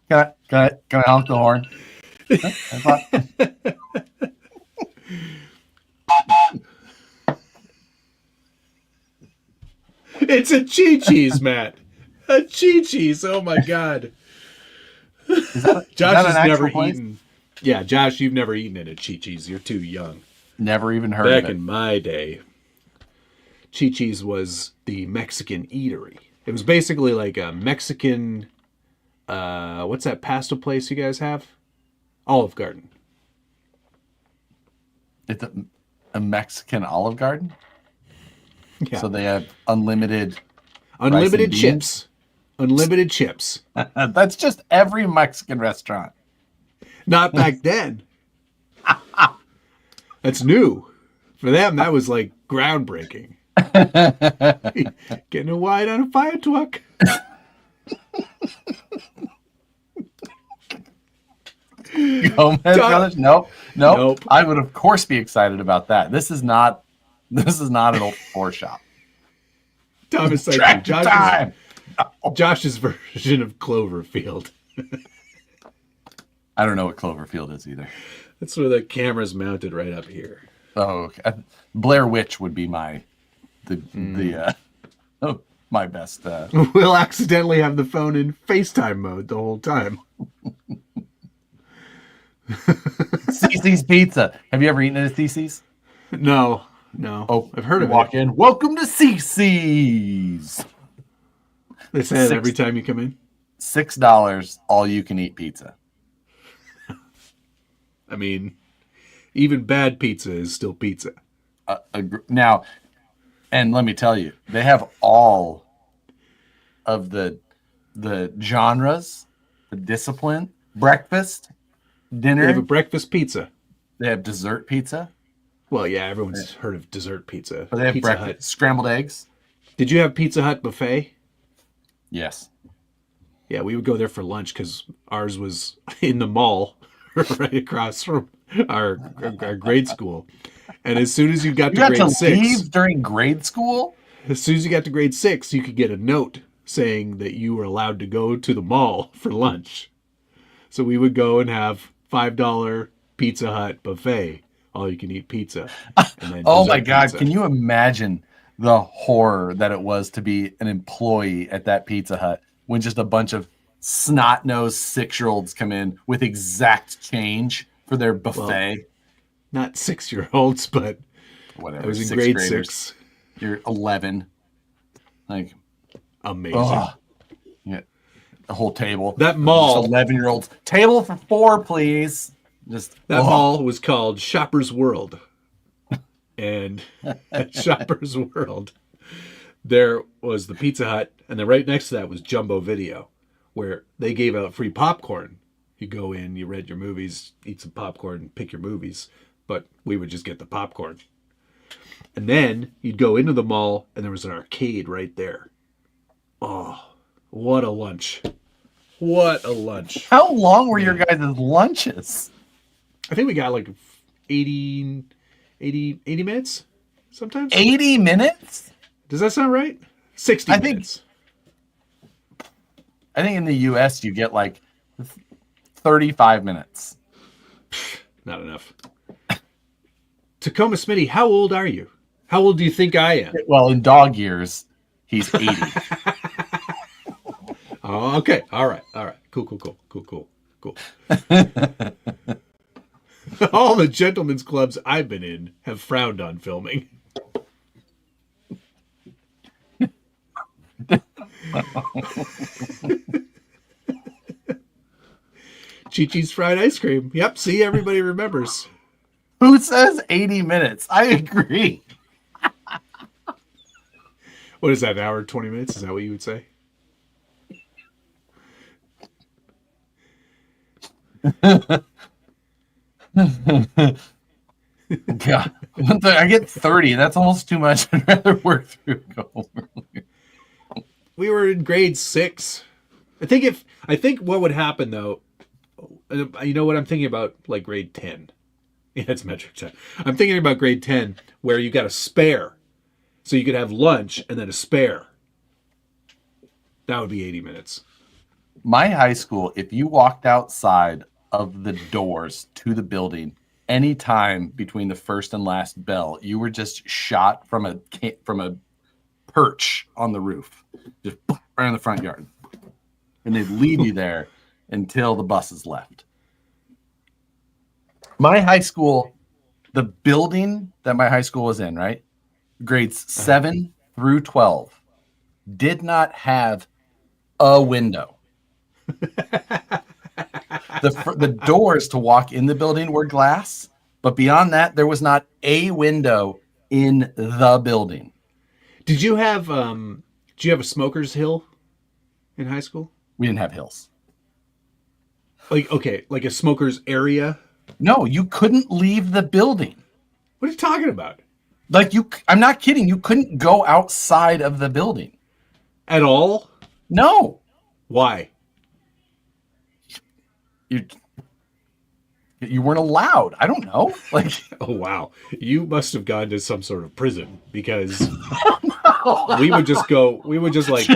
I honk the horn? It's a Chi-Chi's, Matt. A Chi-Chi's. Oh my God. Josh has never eaten. Yeah, Josh, you've never eaten at a Chi-Chi's. You're too young. Never even heard of it. Back in my day, Chi-Chi's was the Mexican eatery. It was basically like a Mexican, what's that pasta place you guys have? Olive Garden. It's a Mexican Olive Garden? Yeah. So they have unlimited chips. Unlimited chips. That's just every Mexican restaurant. Not back then. That's new. For them, that was like groundbreaking. Getting a wide on a fire truck. Gomez Brothers? Nope. Nope. I would of course be excited about that. This is not an old floor shop. Thomas Tractor time. Josh's version of Cloverfield. I don't know what Cloverfield is either. That's where the camera's mounted right up here. Oh, okay. Blair Witch would be my my best. We'll accidentally have the phone in FaceTime mode the whole time. Cece's Pizza. Have you ever eaten at Cece's? No. Oh, I've heard of it. Walk in. Welcome to Cece's. They say it every time you come in. $6, all you can eat pizza. I mean, even bad pizza is still pizza. Now, and let me tell you, they have all of the genres, the discipline, breakfast, dinner. They have a breakfast pizza. They have dessert pizza. Well, yeah, everyone's heard of dessert pizza. But they have Pizza breakfast, Hut. scrambled eggs. Did you have Pizza Hut buffet? Yes. Yeah, we would go there for lunch because ours was in the mall right across from our grade school. And as soon as you got to grade 6, leave during grade school? As soon as you got to grade 6, you could get a note saying that you were allowed to go to the mall for lunch. So we would go and have $5 Pizza Hut buffet, all you can eat pizza. And then Oh my God. pizza. Can you imagine the horror that it was to be an employee at that Pizza Hut when just a bunch of snot-nosed 6-year-olds come in with exact change for their buffet? Well, not 6-year-olds, but Whatever. I was in sixth grade graders. 6. You're 11. Like, Amazing. yeah, a whole table. That mall, 11-year-olds. Table for 4, please. Just that mall was called Shoppers World. And at Shoppers World, there was the Pizza Hut, and then right next to that was Jumbo Video, where they gave out free popcorn. You go in, you rent your movies, eat some popcorn, pick your movies. But we would just get the popcorn. And then you'd go into the mall, and there was an arcade right there. Oh, what a lunch. What a lunch. How long were your guys' lunches? I think we got like 80 minutes sometimes. 80 minutes? Does that sound right? 60 minutes. I think in the US you get like 35 minutes. Not enough. Tacoma Smitty, how old are you? How old do you think I am? Well, in dog years, he's 80. Oh, okay. All right. Cool. All the gentlemen's clubs I've been in have frowned on filming. Chi-Chi's fried ice cream. Yep, see, everybody remembers. Who says 80 minutes? I agree. What is that, an hour and 20 minutes? Is that what you would say? God, I get 30. That's almost too much. I'd rather work through. We were in grade 6. I think what would happen though, you know what I'm thinking about, like grade 10. Yeah, it's metric time. I'm thinking about grade 10 where you got a spare. So you could have lunch and then a spare. That would be 80 minutes. My high school, if you walked outside of the doors to the building any time between the first and last bell, you were just shot from a perch on the roof, just right in the front yard, and they'd leave you there until the buses left. My high school, the building that my high school was in, right, grades 7 through 12, did not have a window. The doors to walk in the building were glass, but beyond that, there was not a window in the building. Did you have a smoker's hill in high school? We didn't have hills. Like a smoker's area? No, you couldn't leave the building. What are you talking about? Like I'm not kidding. You couldn't go outside of the building at all. No. Why? You weren't allowed. I don't know. Like, oh wow, you must have gone to some sort of prison because we would just like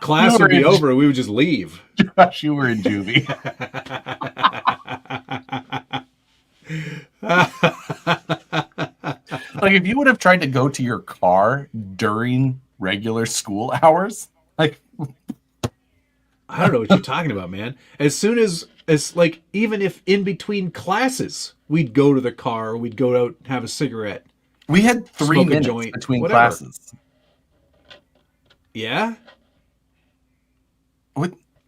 class would be over and we would just leave. Josh, you were in juvie. Like, if you would have tried to go to your car during regular school hours, like, I don't know what you're talking about, man. As soon as like, even if in between classes, we'd go to the car, we'd go out and have a cigarette. We had 3 minutes joint, between classes. Yeah?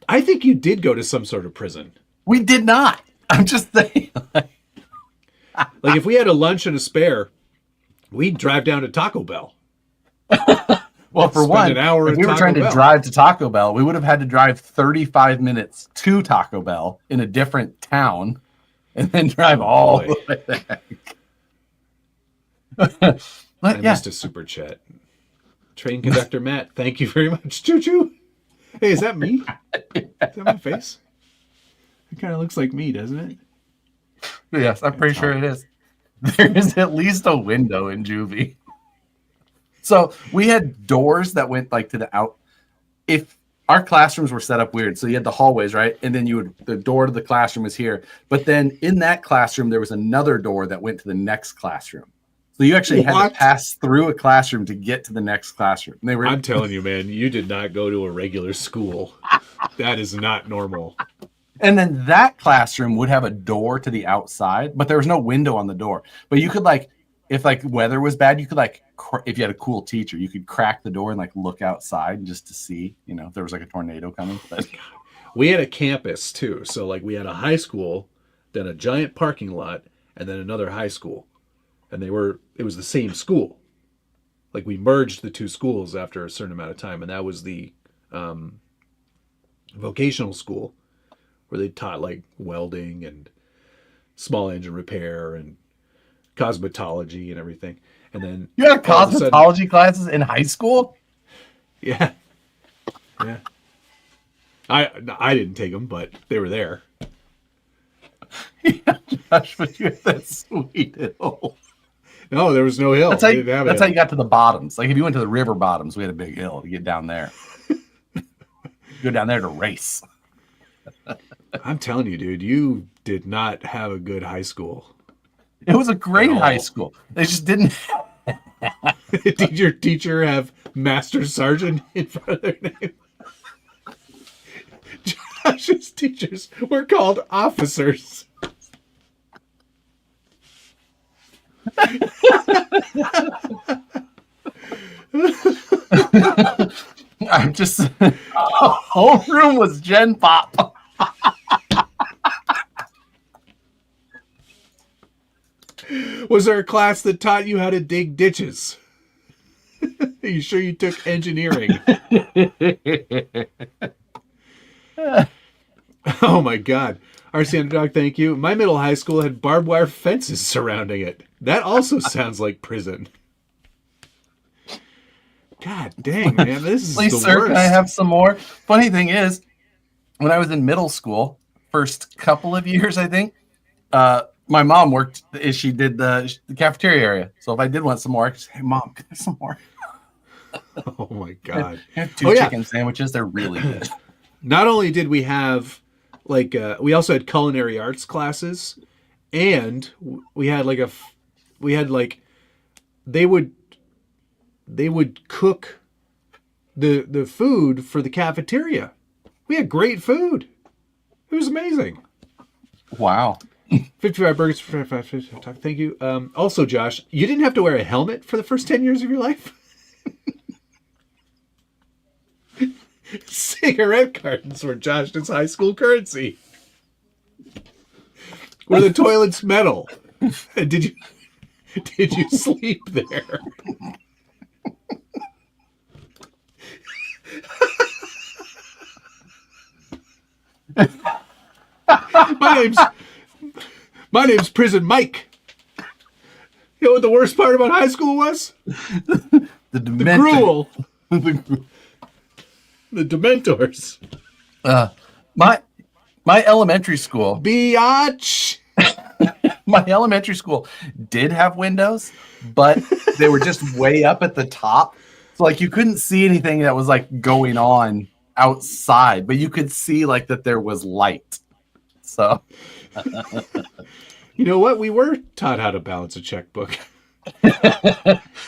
I think you did go to some sort of prison. We did not. I'm just saying. Like, if we had a lunch and a spare, we'd drive down to Taco Bell. Well, for one, if we were trying to drive to Taco Bell, we would have had to drive 35 minutes to Taco Bell in a different town and then drive all the way back. I missed a super chat. Train conductor Matt, thank you very much. Choo choo. Hey, is that me? Is that my face? It kind of looks like me, doesn't it? Yes, I'm pretty sure it is. There is at least a window in juvie. So we had doors that went like to the out. If our classrooms were set up weird, so you had the hallways, right? And then the door to the classroom was here. But then in that classroom, there was another door that went to the next classroom. So you actually had to pass through a classroom to get to the next classroom. I'm telling you, man, you did not go to a regular school. That is not normal. And then that classroom would have a door to the outside, but there was no window on the door. But you could, like, if like weather was bad, you could, like, if you had a cool teacher, you could crack the door and like look outside just to see, you know, if there was like a tornado coming. But we had a campus too. So like we had a high school, then a giant parking lot, and then another high school. And it was the same school. Like, we merged the two schools after a certain amount of time. And that was the vocational school where they taught like welding and small engine repair and cosmetology and everything. And then you had cosmetology classes in high school? Yeah. Yeah. I didn't take them, but they were there. Yeah, Josh, but you had that sweet hill. No, there was no hill. That's how you got to the bottoms. Like, if you went to the river bottoms, we had a big hill to get down there. Go down there to race. I'm telling you, dude, you did not have a good high school. It was a great high school. They just didn't. Did your teacher have Master Sergeant in front of their name? Josh's teachers were called officers. I'm just. Homeroom was Gen Pop. Was there a class that taught you how to dig ditches? Are you sure you took engineering? Oh my God. RC Underdog, thank you. My middle high school had barbed wire fences surrounding it. That also sounds like prison. God dang, man. This is Please, the sir, worst. can I have some more? Funny thing is, when I was in middle school, first couple of years, I think, my mom worked, she did the cafeteria area. So if I did want some more, I could say, hey, Mom, can I have some more? Oh my God. I have two chicken sandwiches. They're really good. Not only did we have, like, we also had culinary arts classes, and we had they would cook the food for the cafeteria. We had great food. It was amazing. Wow. 55 burgers for 55. Thank you. Also, Josh, you didn't have to wear a helmet for the first 10 years of your life. Cigarette cartons were Josh's high school currency. Were the toilets metal? Did you sleep there? My name's Prison Mike. You know what the worst part about high school was? The Gruel. The Dementors. My elementary school. Biatch. My elementary school did have windows, but they were just way up at the top. So like you couldn't see anything that was like going on outside, but you could see like that there was light. So You know what? We were taught how to balance a checkbook.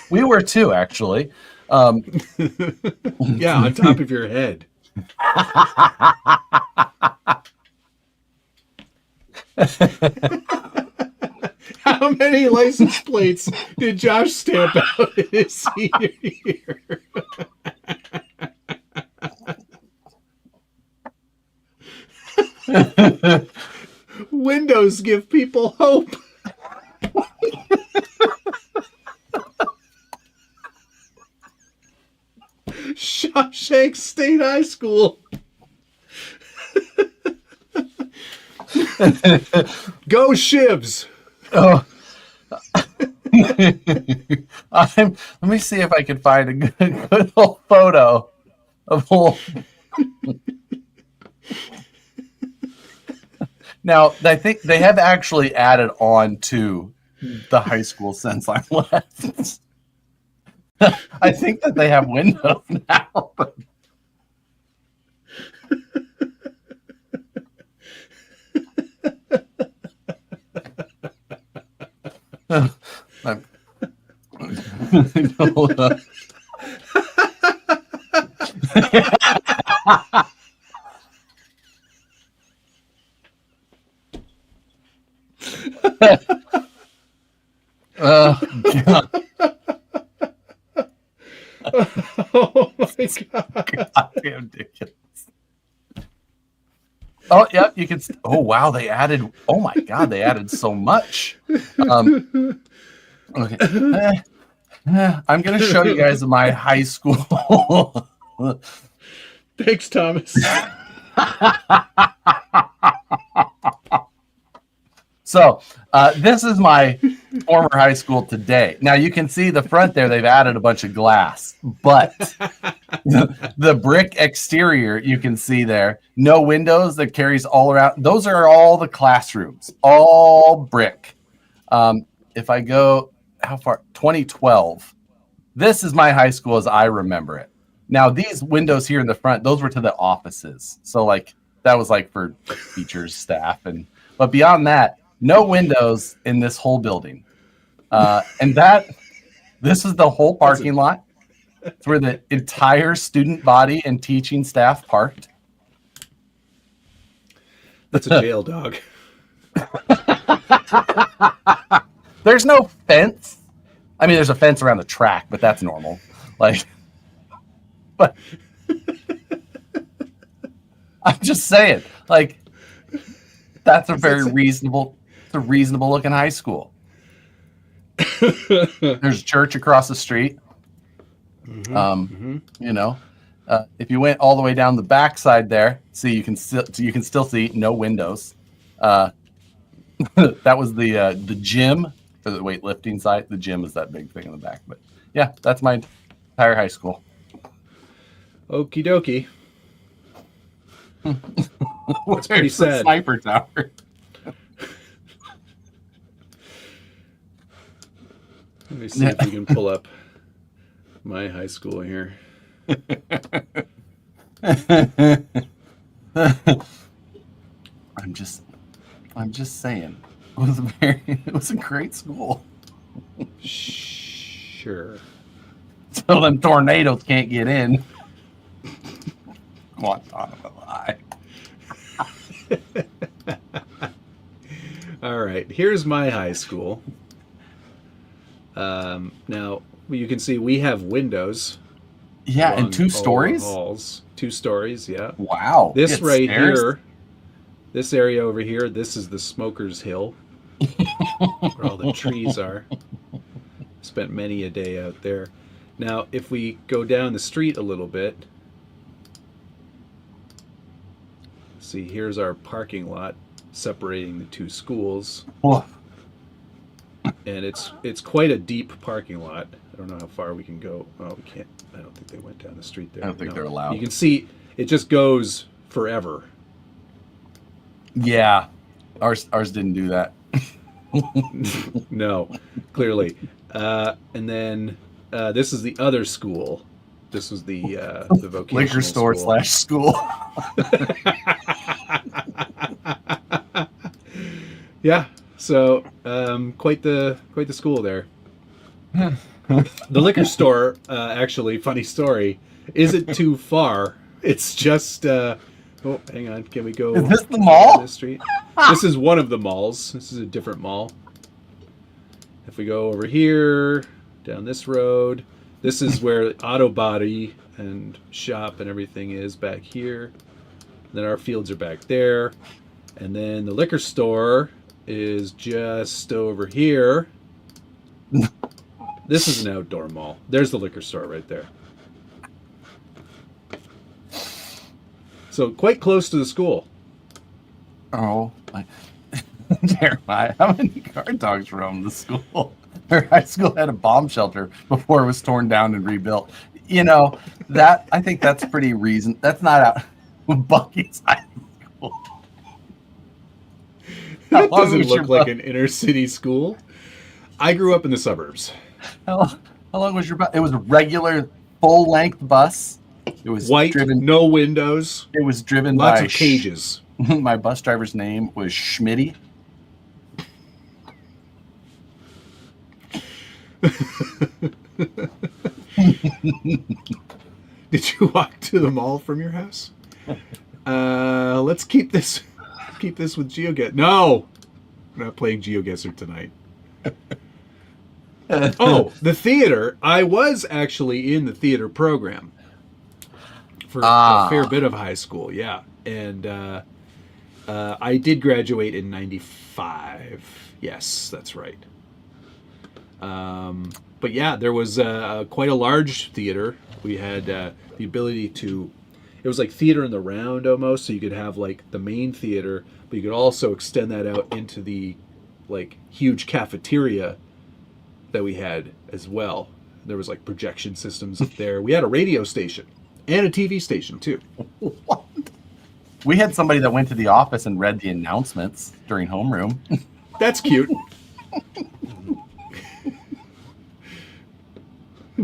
we were too, actually. Yeah, on top of your head. How many license plates did Josh stamp out in his senior year? Windows give people hope. Shawshank State High School. Go Shivs. Oh. Let me see if I can find a good old photo of old. Now, I think they have actually added on to the high school since I left. I think that they have windows now. But... Hold up. Oh, God. Oh my God. Goddamn ridiculous. Oh, yep, you can. Oh, wow, they added. Oh my God, they added so much. Okay, I'm gonna show you guys my high school. Thanks, Thomas. So this is my former high school today. Now you can see the front there, they've added a bunch of glass, but the brick exterior you can see there, no windows that carries all around. Those are all the classrooms, all brick. If I go, how far? 2012. This is my high school as I remember it. Now these windows here in the front, those were to the offices. So like that was like for teachers, staff, but beyond that, no windows in this whole building. And this is the whole parking lot. It's where the entire student body and teaching staff parked. That's a jail dog. There's no fence. I mean, there's a fence around the track, but that's normal. Like, but I'm just saying, like, that's a very reasonable. It's a reasonable looking high school. There's a church across the street. You know, if you went all the way down the back side there, see you can still see no windows. That was the gym for the weightlifting side. The gym is that big thing in the back. But yeah, that's my entire high school. Okie dokie. That's pretty sad. Sniper tower. Let me see if we can pull up my high school here. I'm just saying. It was a great school. Sure. So them tornadoes can't get in. Come on, Tom, a lie. All right, here's my high school. Now you can see we have windows. Yeah, and 2 stories. Halls, 2 stories. Yeah. Wow. This right here, this area over here, this is the Smoker's Hill, where all the trees are. Spent many a day out there. Now, if we go down the street a little bit, see, here's our parking lot separating the 2 schools. Whoa. and it's quite a deep parking lot. I don't know how far we can go. Oh, we can't. I don't think they went down the street there. I don't think they're allowed. You can see it just goes forever. Yeah, ours didn't do that. No, clearly. And then this is the other school. This was the vocational Liquor store school. / school. Yeah. So quite the school there. The liquor store, actually, funny story, isn't too far. It's just oh, hang on, can we go? Is this the mall? Down this street? This is one of the malls. This is a different mall. If we go over here, down this road, this is where auto body and shop and everything is back here. Then our fields are back there. And then the liquor store is just over here. This is an outdoor mall. There's the liquor store right there. So quite close to the school. Oh, Jeremiah, how many guard dogs roam the school? Our high school had a bomb shelter before it was torn down and rebuilt. You know, that I think that's pretty reason. That's not out Bucky's high school. That doesn't look like an inner city school. I grew up in the suburbs. How long was your bus? It was a regular full length bus. It was White, driven, no windows, it was driven lots by of cages. My bus driver's name was Schmitty. Did you walk to the mall from your house? Let's keep this with GeoGuessr. No, we're not playing GeoGuessr tonight. Oh, the theater. I was actually in the theater program for a fair bit of high school, yeah. And I did graduate in 95. Yes, that's right. But yeah, there was quite a large theater. We had the ability to... It was like theater in the round almost, so you could have like the main theater, but you could also extend that out into the like huge cafeteria that we had as well. There was like projection systems up there. We had a radio station and a TV station too. What? We had somebody that went to the office and read the announcements during homeroom. That's cute.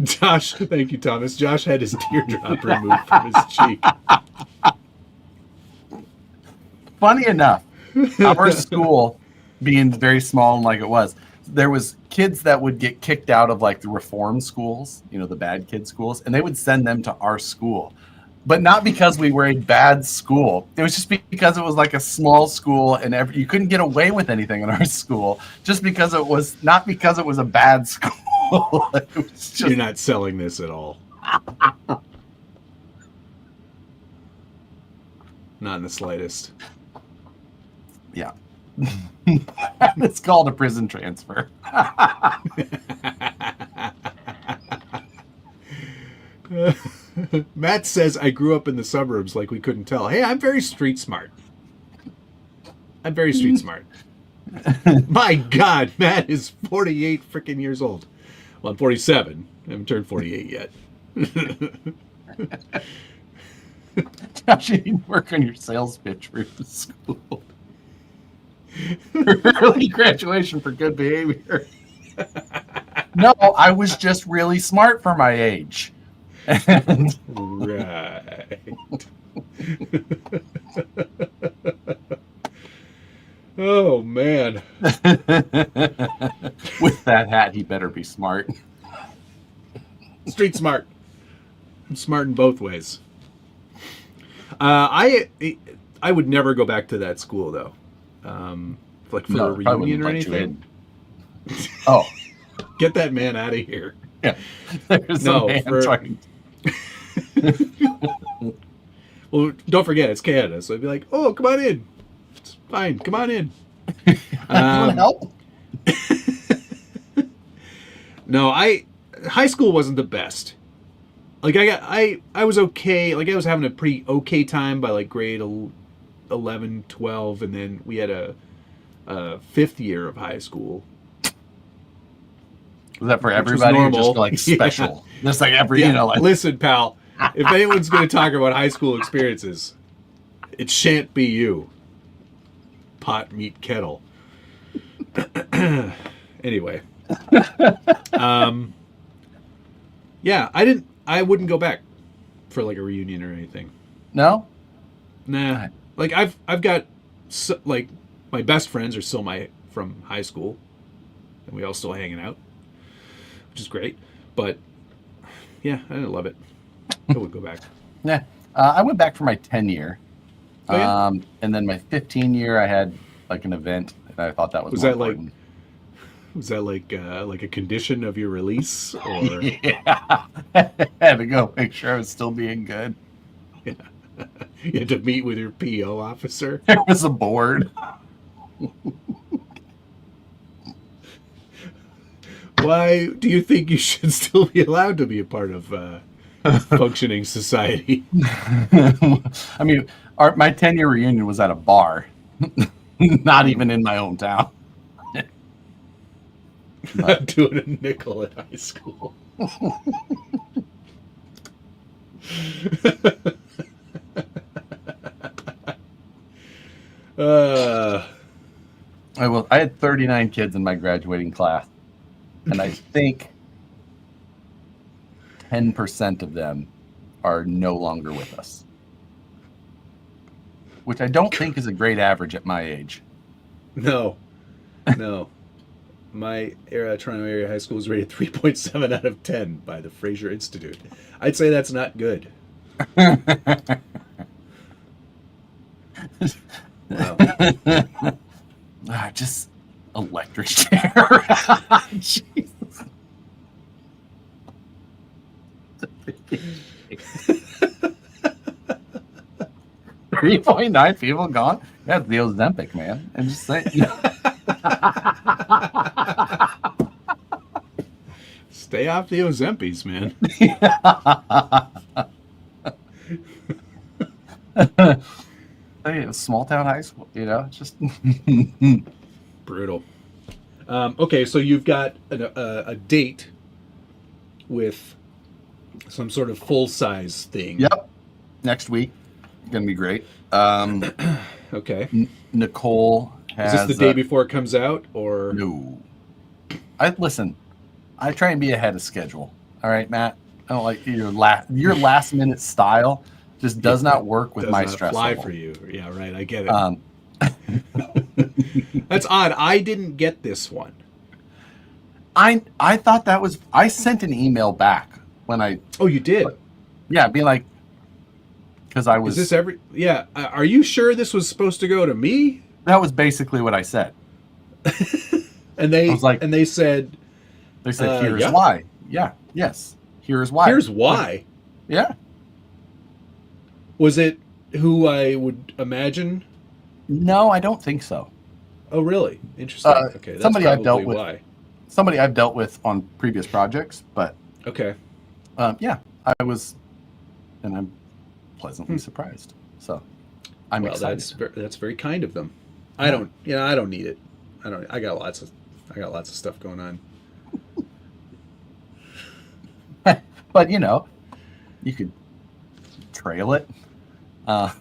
Josh, thank you, Thomas. Josh had his teardrop removed from his cheek. Funny enough, our school being very small and like it was, there was kids that would get kicked out of like the reform schools, you know, the bad kid schools, and they would send them to our school. But not because we were a bad school. It was just because it was like a small school and you couldn't get away with anything in our school just because it was, not because it was a bad school. It was just... You're not selling this at all. Not in the slightest. Yeah. It's called a prison transfer. Matt says I grew up in the suburbs like we couldn't tell. Hey, I'm very street smart. I'm very street smart. My God, Matt is 48 freaking years old. Well, I'm 47. I haven't turned 48 yet. Josh, you need to work on your sales pitch for the school. Early graduation for good behavior. No, I was just really smart for my age. And... Right. Oh, man. With that hat, he better be smart. Street smart. I'm smart in both ways. I would never go back to that school, though. Like for a reunion or anything. Oh. Get that man out of here. Yeah. There's no man trying. Well, don't forget, it's Canada, so I'd be like, oh, come on in. It's fine, come on in. Help? No, high school wasn't the best. Like I was okay. Like I was having a pretty okay time by like grade 11, 12, and then we had a fifth year of high school Was that for was everybody or just normal. for like Yeah. special? Just like every, Yeah, you know, like listen, pal. If anyone's going to talk about high school experiences, it shan't be you. Pot, meat, kettle. Anyway. Yeah, I wouldn't go back for like a reunion or anything. no? Nah. Like I've got like my best friends are still from high school, and we all still hanging out, which is great. But yeah, I didn't love it. I would go back. Yeah. I went back for my 10 year. Oh, yeah? And then my 15 year, I had like an event, and I thought that was Was more that like important. Was that like a condition of your release, or Yeah. I had to go make sure I was still being good. you had to meet with your PO officer? There was a board. Why do you think you should still be allowed to be a part of functioning society? I mean, my 10-year reunion was at a bar, not even in my hometown. Not doing a nickel at high school. I had 39 kids in my graduating class, and I think 10% of them are no longer with us, which I don't think is a great average at my age. No. My Toronto area high school was rated 3.7 out of 10 by the Fraser Institute. I'd say that's not good. Wow. Just electric chair. Jesus. 3.9 people gone? That's the Ozempic, man. I'm just saying. Stay off the Ozempies, man. Hey, it was small town high school, you know, just Brutal. Okay, so you've got a date with some sort of full-size thing. Yep. Next week, gonna be great. Okay. Nicole has. Is this the day before it comes out, or No. Listen. I try and be ahead of schedule. All right, Matt. I don't like your last minute style. Just does not work with does my not stress fly level. for you? Yeah, right. I get it. That's odd. I didn't get this one. I thought that was. I sent an email back when I. Oh, you did? Yeah, being like, because I was. Is this Yeah. Are you sure this was supposed to go to me? That was basically what I said. And they I was like, and they said. They said, "Here's yeah. why." Yeah. Yes. Here's why. Here's why. Yeah. Was it who I would imagine? No, I don't think so. Oh, really? Interesting. Okay, that's somebody I've probably dealt with. why. Somebody I've dealt with on previous projects, but Okay. yeah, I was, and I'm pleasantly surprised. So I'm excited. That's very kind of them. I don't need it. I got lots of stuff going on. But you know, you could trail it. I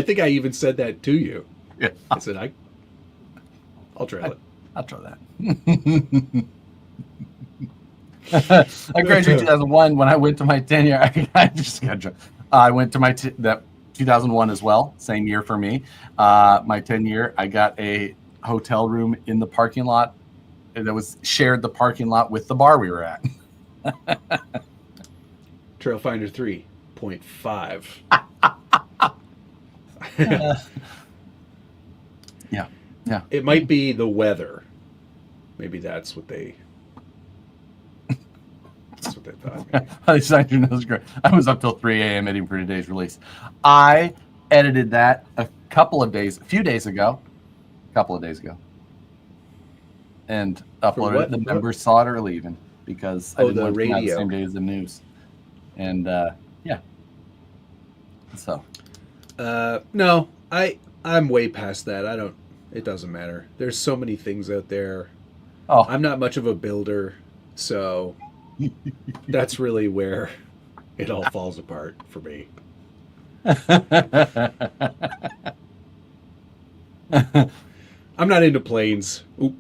think I even said that to you. Yeah. I said I'll trail it. I'll try that. I graduated 2001. When I went to my 10-year, I just got drunk. I went to my that 2001 as well. Same year for me. My 10-year, I got a hotel room in the parking lot. And it was shared the parking lot with the bar we were at. Trailfinder 3.5. Yeah. It might be the weather. Maybe that's what they thought. Maybe. I was up till 3 a.m. editing for today's release. I edited that a few days ago, and uploaded it. The members saw it early even because I didn't want to come out the same day as the news. And yeah. So no, I'm way past that. It doesn't matter. There's so many things out there Oh, I'm not much of a builder, so that's really where it all falls apart for me. I'm not into planes. Oop.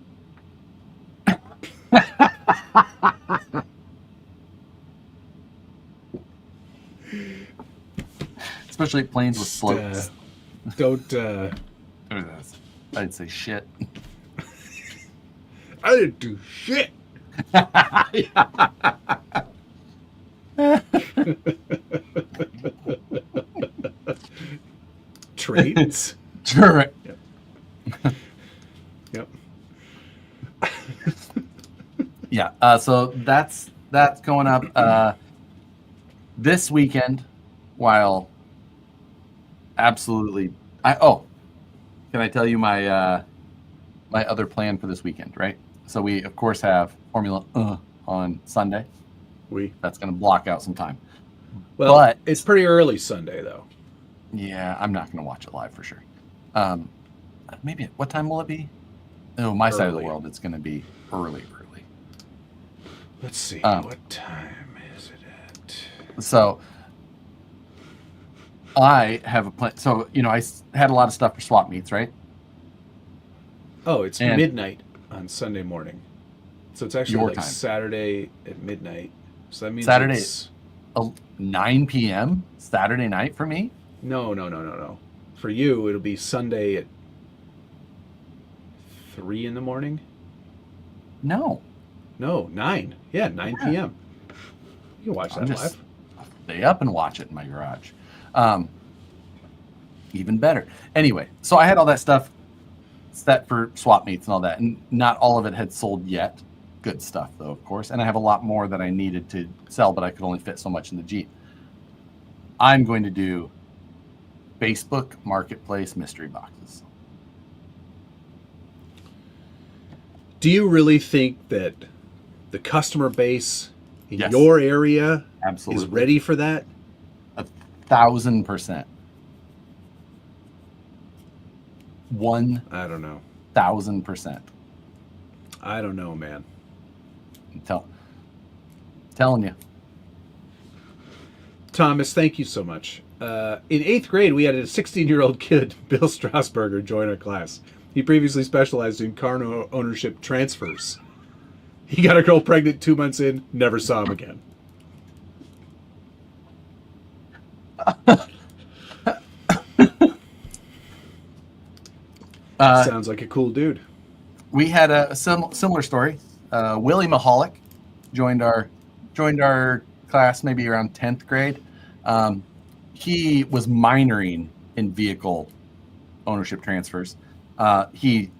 Especially planes with slopes. Don't. I'd say shit. I didn't do shit. Trains. Sure. Yep. Yeah. So that's going up this weekend. While absolutely, can I tell you my my other plan for this weekend? Right. So we of course have Formula on Sunday. That's going to block out some time. Well, but it's pretty early Sunday though. Yeah, I'm not going to watch it live for sure. Maybe what time will it be? Oh, my side of the world, it's going to be early. Let's see. What time is it at? So I have a plan. So, I had a lot of stuff for swap meets, right? Oh, it's midnight on Sunday morning. So it's actually Your like time. Saturday at midnight. So that means Saturday it's 9 p.m. Saturday night for me? No. For you, it'll be Sunday at 3 in the morning? No, 9. Yeah, 9 p.m. You can watch that live. Stay up and watch it in my garage. Even better. Anyway, so I had all that stuff set for swap meets and all that, and not all of it had sold yet. Good stuff, though, of course. And I have a lot more that I needed to sell, but I could only fit so much in the Jeep. I'm going to do Facebook Marketplace mystery boxes. Do you really think that the customer base in Yes. your area Absolutely. is ready for that? 1,000%. I don't know. 1,000%. I don't know, man. Telling you. Thomas, thank you so much. In 8th grade, we had a 16-year-old kid, Bill Strasberger, join our class. He previously specialized in car ownership transfers. He got a girl pregnant 2 months in, never saw him again. Sounds like a cool dude. We had a similar story. Willie Mahalik joined our class maybe around 10th grade. He was minoring in vehicle ownership transfers. He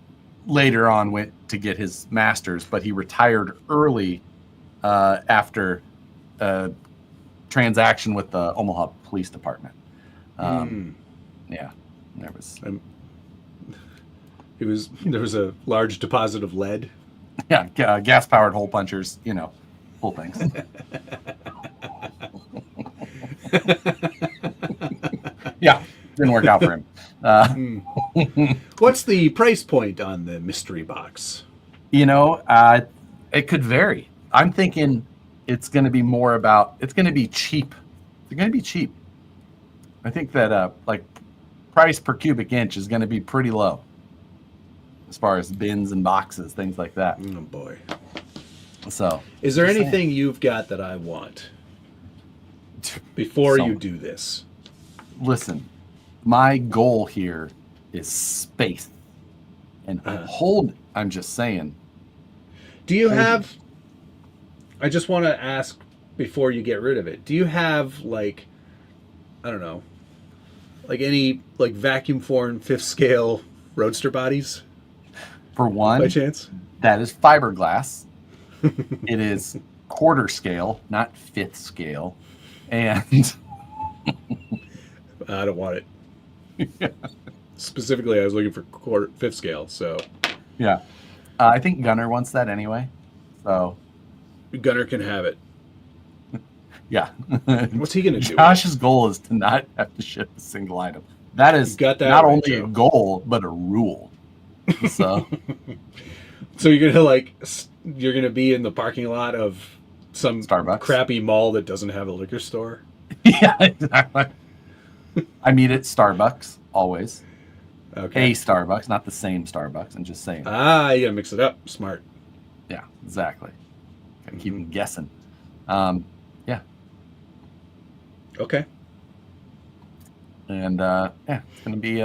later on went to get his master's, but he retired early after a transaction with the Omaha Police Department. Yeah, there was a large deposit of lead. Yeah, gas-powered hole punchers, full things. Yeah, didn't work out for him. What's the price point on the mystery box? It could vary. I'm thinking it's going to be it's going to be cheap. It's going to be cheap. I think that price per cubic inch is going to be pretty low as far as bins and boxes, things like that. Oh boy. So, is there anything you've got that I want before you do this? Listen, my goal here is space and I'm just saying. Do you have, I just want to ask before you get rid of it, do you have I don't know, any vacuum form 5th scale roadster bodies? For one, by chance? That is fiberglass. It is quarter scale, not 5th scale. And I don't want it. Yeah. Specifically, I was looking for 5th scale, so. Yeah. I think Gunner wants that anyway. So Gunner can have it. Yeah. What's he going to do? Josh's goal is to not have to ship a single item. That is not only a goal, but a rule. So So you're gonna be in the parking lot of some Starbucks. crappy mall that doesn't have a liquor store. Yeah, exactly. I meet at Starbucks always. Okay. A Starbucks, not the same Starbucks. I'm just saying. You gotta mix it up. Smart. Yeah, exactly. Gotta keep them guessing. Yeah. Okay. And it's gonna be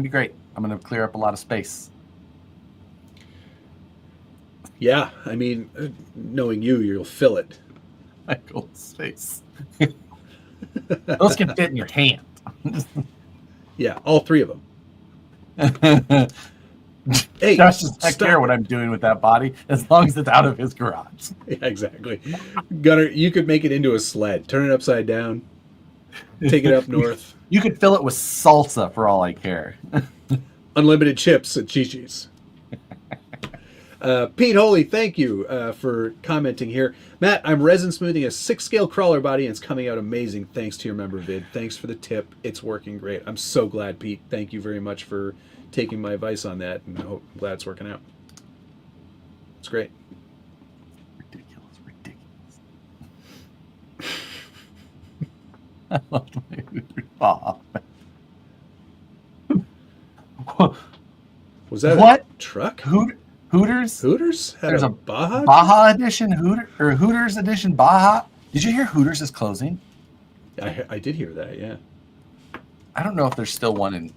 great. I'm gonna clear up a lot of space. Yeah, I mean, knowing you'll fill it. Michael's space. Those can fit in your hand. Yeah, all three of them. Hey, Josh does not care what I'm doing with that body as long as it's out of his garage. Yeah, exactly. Gunner, you could make it into a sled. Turn it upside down. Take it up north. You could fill it with salsa for all I care. Unlimited chips at Chi-Chi's. Pete Holy, thank you for commenting here. Matt, I'm resin smoothing a 6-scale crawler body and it's coming out amazing thanks to your member vid. Thanks for the tip. It's working great. I'm so glad, Pete. Thank you very much for taking my advice on that, and I'm glad it's working out. It's great. Ridiculous. I love my Hooters Bob. Was that what a truck? Hooters? Hooters? There's a a Baja? Baja edition Hooters edition Baja. Did you hear Hooters is closing? I did hear that, yeah. I don't know if there's still one in.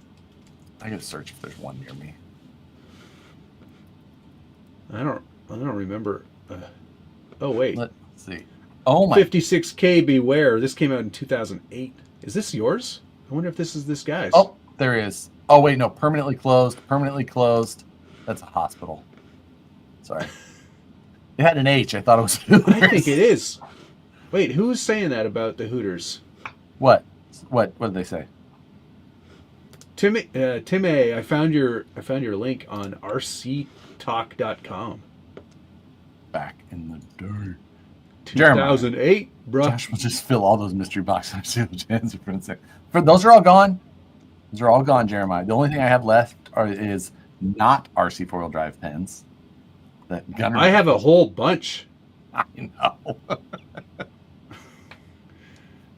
I gotta search if there's one near me. I don't remember. Oh wait. Let's see. Oh my. 56K Beware. This came out in 2008. Is this yours? I wonder if this is this guy's. Oh, there is. Oh wait, no. Permanently closed. That's a hospital. Sorry. It had an H. I thought it was Hooters. I think it is. Wait, who's saying that about the Hooters? What? What did they say? Tim A, I found your link on rctalk.com. Back in the day. 2008, bro. Josh will just fill all those mystery boxes. Those are all gone. Those are all gone, Jeremiah. The only thing I have left is not RC four-wheel drive pens. That Gunner. I have a whole bunch. I know.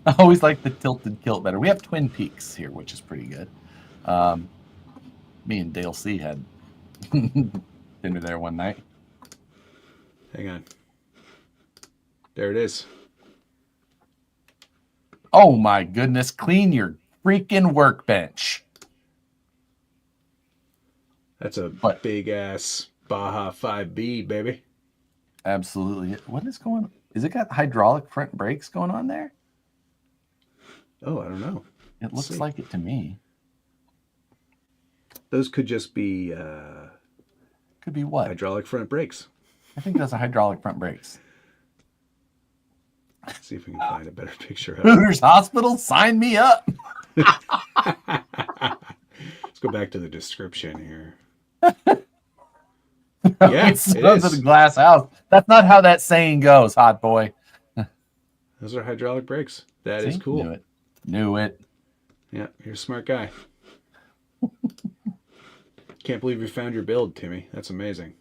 I always like the tilted kilt better. We have Twin Peaks here, which is pretty good. Me and Dale C had dinner there one night. Hang on. There it is. Oh my goodness. Clean your freaking workbench. That's a big ass Baja 5B, baby. Absolutely. What is going on? Is it got hydraulic front brakes going on there? Oh, I don't know. It looks like it to me. Those could just be could be what? Hydraulic front brakes. I think that's a hydraulic front brakes. Let's see if we can find a better picture of it. Hooters Hospital, sign me up. Let's go back to the description here. Yeah, it smells of the glass house. That's not how that saying goes, hot boy. Those are hydraulic brakes. That is cool. Knew it. Yeah, you're a smart guy. Can't believe you found your build, Timmy. That's amazing.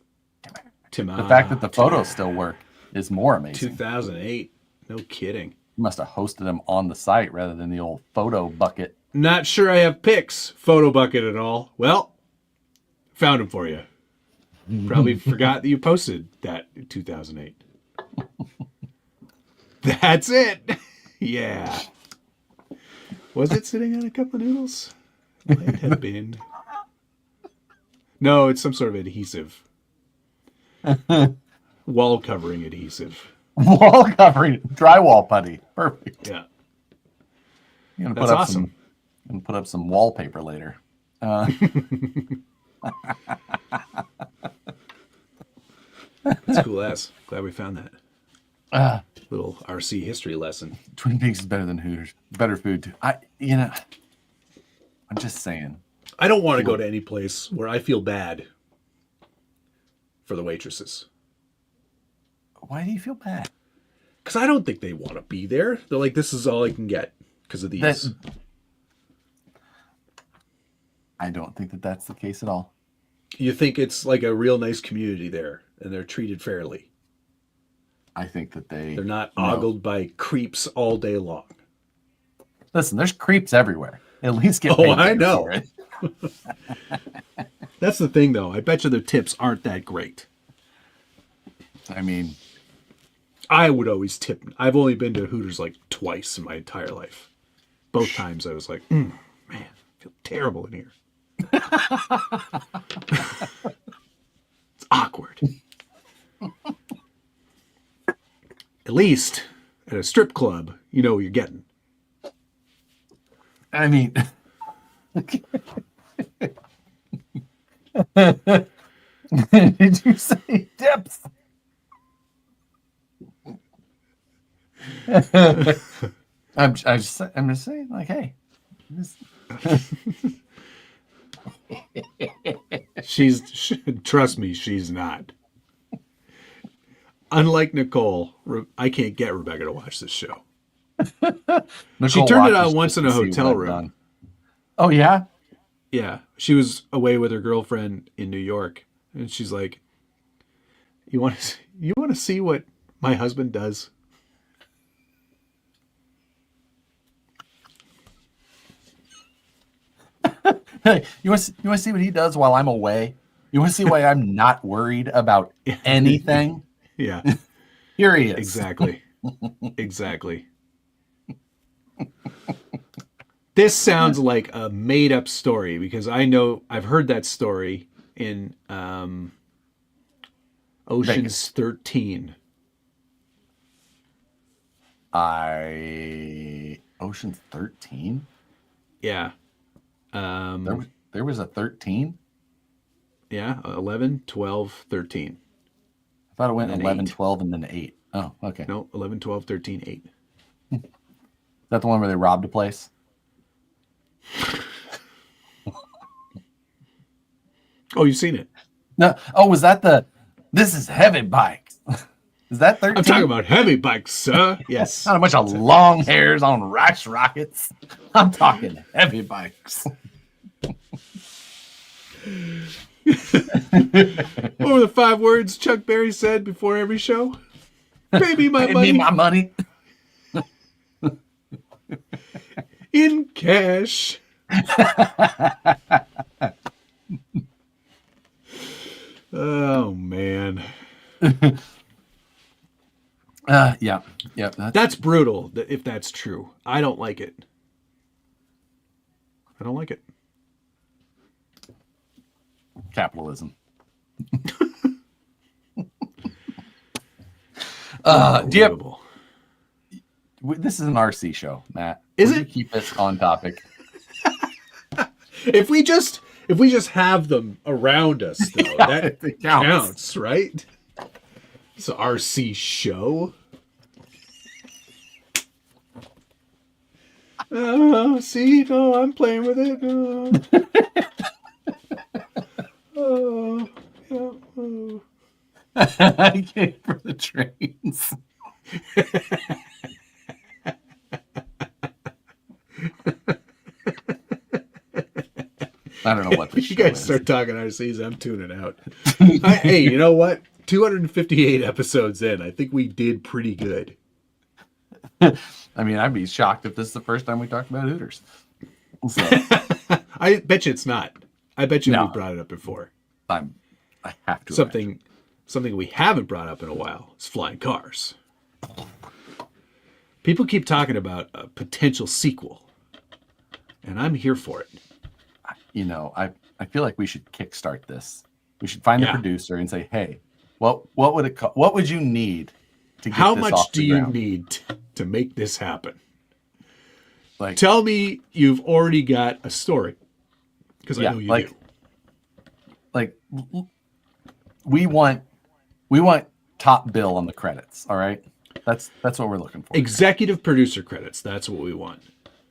The fact that the photos still work is more amazing. 2008. No kidding. You must have hosted them on the site rather than the old photo bucket. Not sure I have pics, photo bucket and all. Well, found them for you. Probably forgot that you posted that in 2008. That's it. Yeah. Was it sitting on a cup of noodles? It might have been. No, it's some sort of adhesive. Wall covering adhesive. Wall covering, drywall putty. Perfect. Yeah. You're gonna That's awesome. And put up some wallpaper later. That's cool ass. Glad we found that. Little RC history lesson. Twin Peaks is better than Hooters. Better food too. I'm just saying. I don't want to go to any place where I feel bad for the waitresses. Why do you feel bad? Because I don't think they want to be there. They're like, this is all I can get because of these. I don't think that that's the case at all. You think it's like a real nice community there, and they're treated fairly. I think that They're not ogled by creeps all day long. Listen, there's creeps everywhere. At least get paid I know. for it. That's the thing, though. I bet you their tips aren't that great. I mean, I would always tip. I've only been to Hooters like twice in my entire life. Both times I was like, man, I feel terrible in here. It's awkward. At least at a strip club, you know what you're getting. I mean, did you say tips? I'm just saying, like, hey, trust me, she's not. Unlike Nicole, I can't get Rebecca to watch this show. She turned it on once in a hotel room. Oh yeah, yeah. She was away with her girlfriend in New York, and she's like, "You want to see what my husband does?" Hey, you want to see what he does while I'm away? You want to see why I'm not worried about anything? Yeah. Here he is. Exactly. Exactly. This sounds like a made-up story because I've heard that story in Ocean's 13. Ocean's 13? Yeah. There was a 13? Yeah, 11, 12, 13. I thought it went And 11, 8. 12, and then 8. Oh, okay. No, 11, 12, 13, 8. Is that the one where they robbed a place? Oh, you've seen it? No. Oh, was that this is heavy bikes? Is that 13? I'm talking about heavy bikes, sir. Yes. Not a bunch of long hairs on rice rockets. I'm talking heavy bikes. What were the 5 words Chuck Berry said before every show? Pay me my money. Pay me my money. In cash. Oh, man. Yeah. That's brutal, if that's true. I don't like it. I don't like it. Capitalism. Do you have, this is an RC show, Matt. Is Would it? you keep this on topic? If we just have them around us, though, Yeah, that counts, right? It's an RC show. See, no, I'm playing with it. Oh, yeah. Oh. I came for the trains. I don't know what this You show guys is. start talking RCs, I'm tuning out. Hey, you know what? 258 episodes in. I think we did pretty good. I mean, I'd be shocked if this is the first time we talked about Hooters. So, I bet you it's not. I bet you No. we brought it up before. I have to. Something we haven't brought up in a while is flying cars. People keep talking about a potential sequel, and I'm here for it. You know, I feel like we should kickstart this. We should find the producer and say, "Hey, what would it what would you need to get How this much off do the you ground?" need to make this happen? Like, Tell me you've already got a story, because I know you do. Like, we want top bill on the credits. All right, that's what we're looking for. Executive producer credits. That's what we want.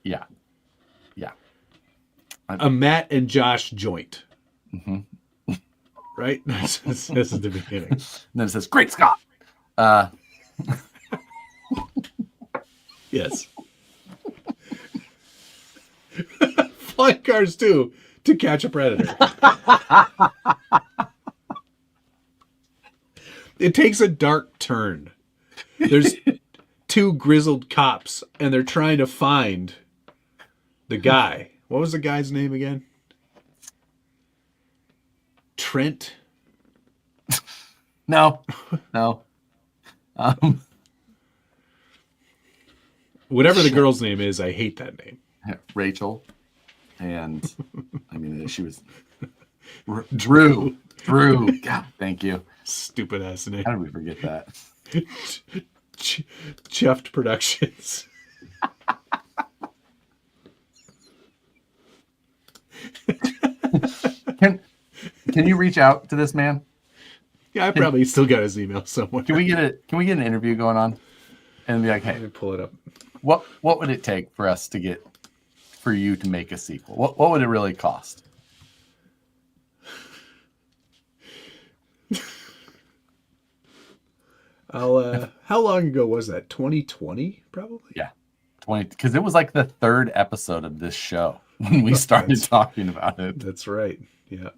Yeah. A Matt and Josh joint. Mm-hmm. Right? This is the beginning. And then it says, "Great Scott." Yes. Flying cars too. to catch a predator. It takes a dark turn. There's two grizzled cops, and they're trying to find the guy. What was the guy's name again? Trent? No. Whatever the girl's name is, I hate that name. Rachel. And I mean, she was Drew. God, thank you. Stupid ass name. How did we forget that? Chuffed Productions. Can you reach out to this man? Yeah, I probably still got his email somewhere. Can we get an interview going on? And be like, hey, let me pull it up. What would it take for us to for you to make a sequel? What would it really cost? How long ago was that? 2020, probably? Yeah. 20, because it was like the third episode of this show when we started talking about it. That's right. Yeah.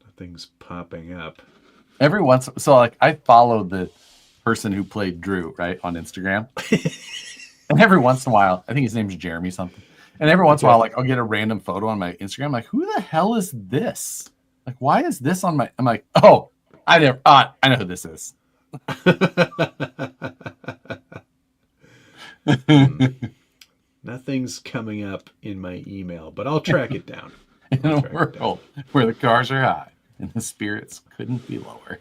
Nothing's popping up. I follow the person who played Drew, right, on Instagram. And every once in a while, I think his name's Jeremy something. And every once in a while, like, I'll get a random photo on my Instagram. I'm like, who the hell is this? Like, why is this on my? I'm like, oh, I know who this is. Nothing's coming up in my email, but I'll track it down. In a world where the cars are high and the spirits couldn't be lower.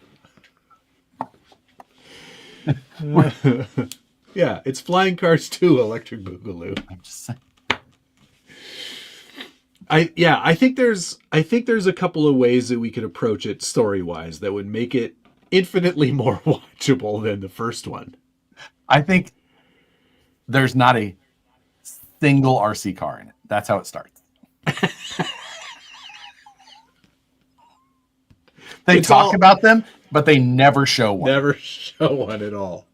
Yeah, it's Flying Cars 2 Electric Boogaloo. I'm just saying. I think there's a couple of ways that we could approach it story-wise that would make it infinitely more watchable than the first one. I think there's not a single RC car in it. That's how it starts. They talk about them, but they never show one. Never show one at all.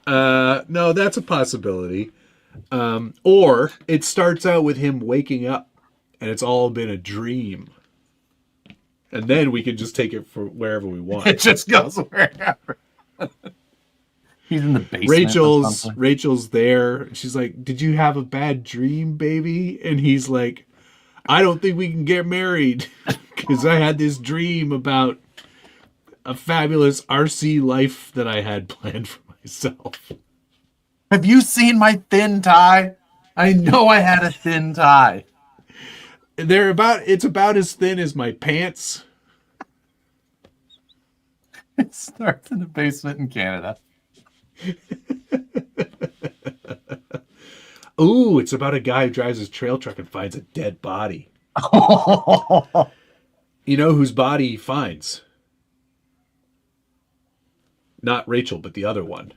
No, that's a possibility. Or it starts out with him waking up and it's all been a dream. And then we can just take it for wherever we want. It just goes wherever. He's in the basement. Rachel's there. She's like, "Did you have a bad dream, baby?" And he's like, "I don't think we can get married because I had this dream about a fabulous RC life that I had planned for myself." Have you seen my thin tie? I know I had a thin tie. It's about as thin as my pants. It starts in the basement in Canada. Ooh, it's about a guy who drives his trail truck and finds a dead body. You know whose body he finds? Not Rachel, but the other one.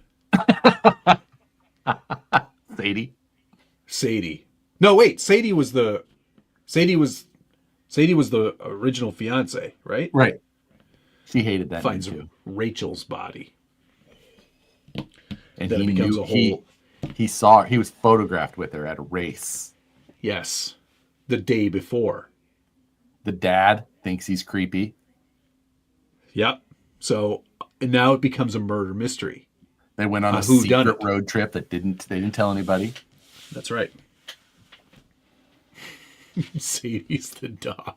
Sadie. No, wait. Sadie was the original fiance, right? Right. She hated that. Finds Rachel's body. And he knew he was photographed with her at a race. Yes. The day before. The dad thinks he's creepy. Yep. So now it becomes a murder mystery. They went on a secret road trip that they didn't tell anybody. That's right. Sadie's the dog.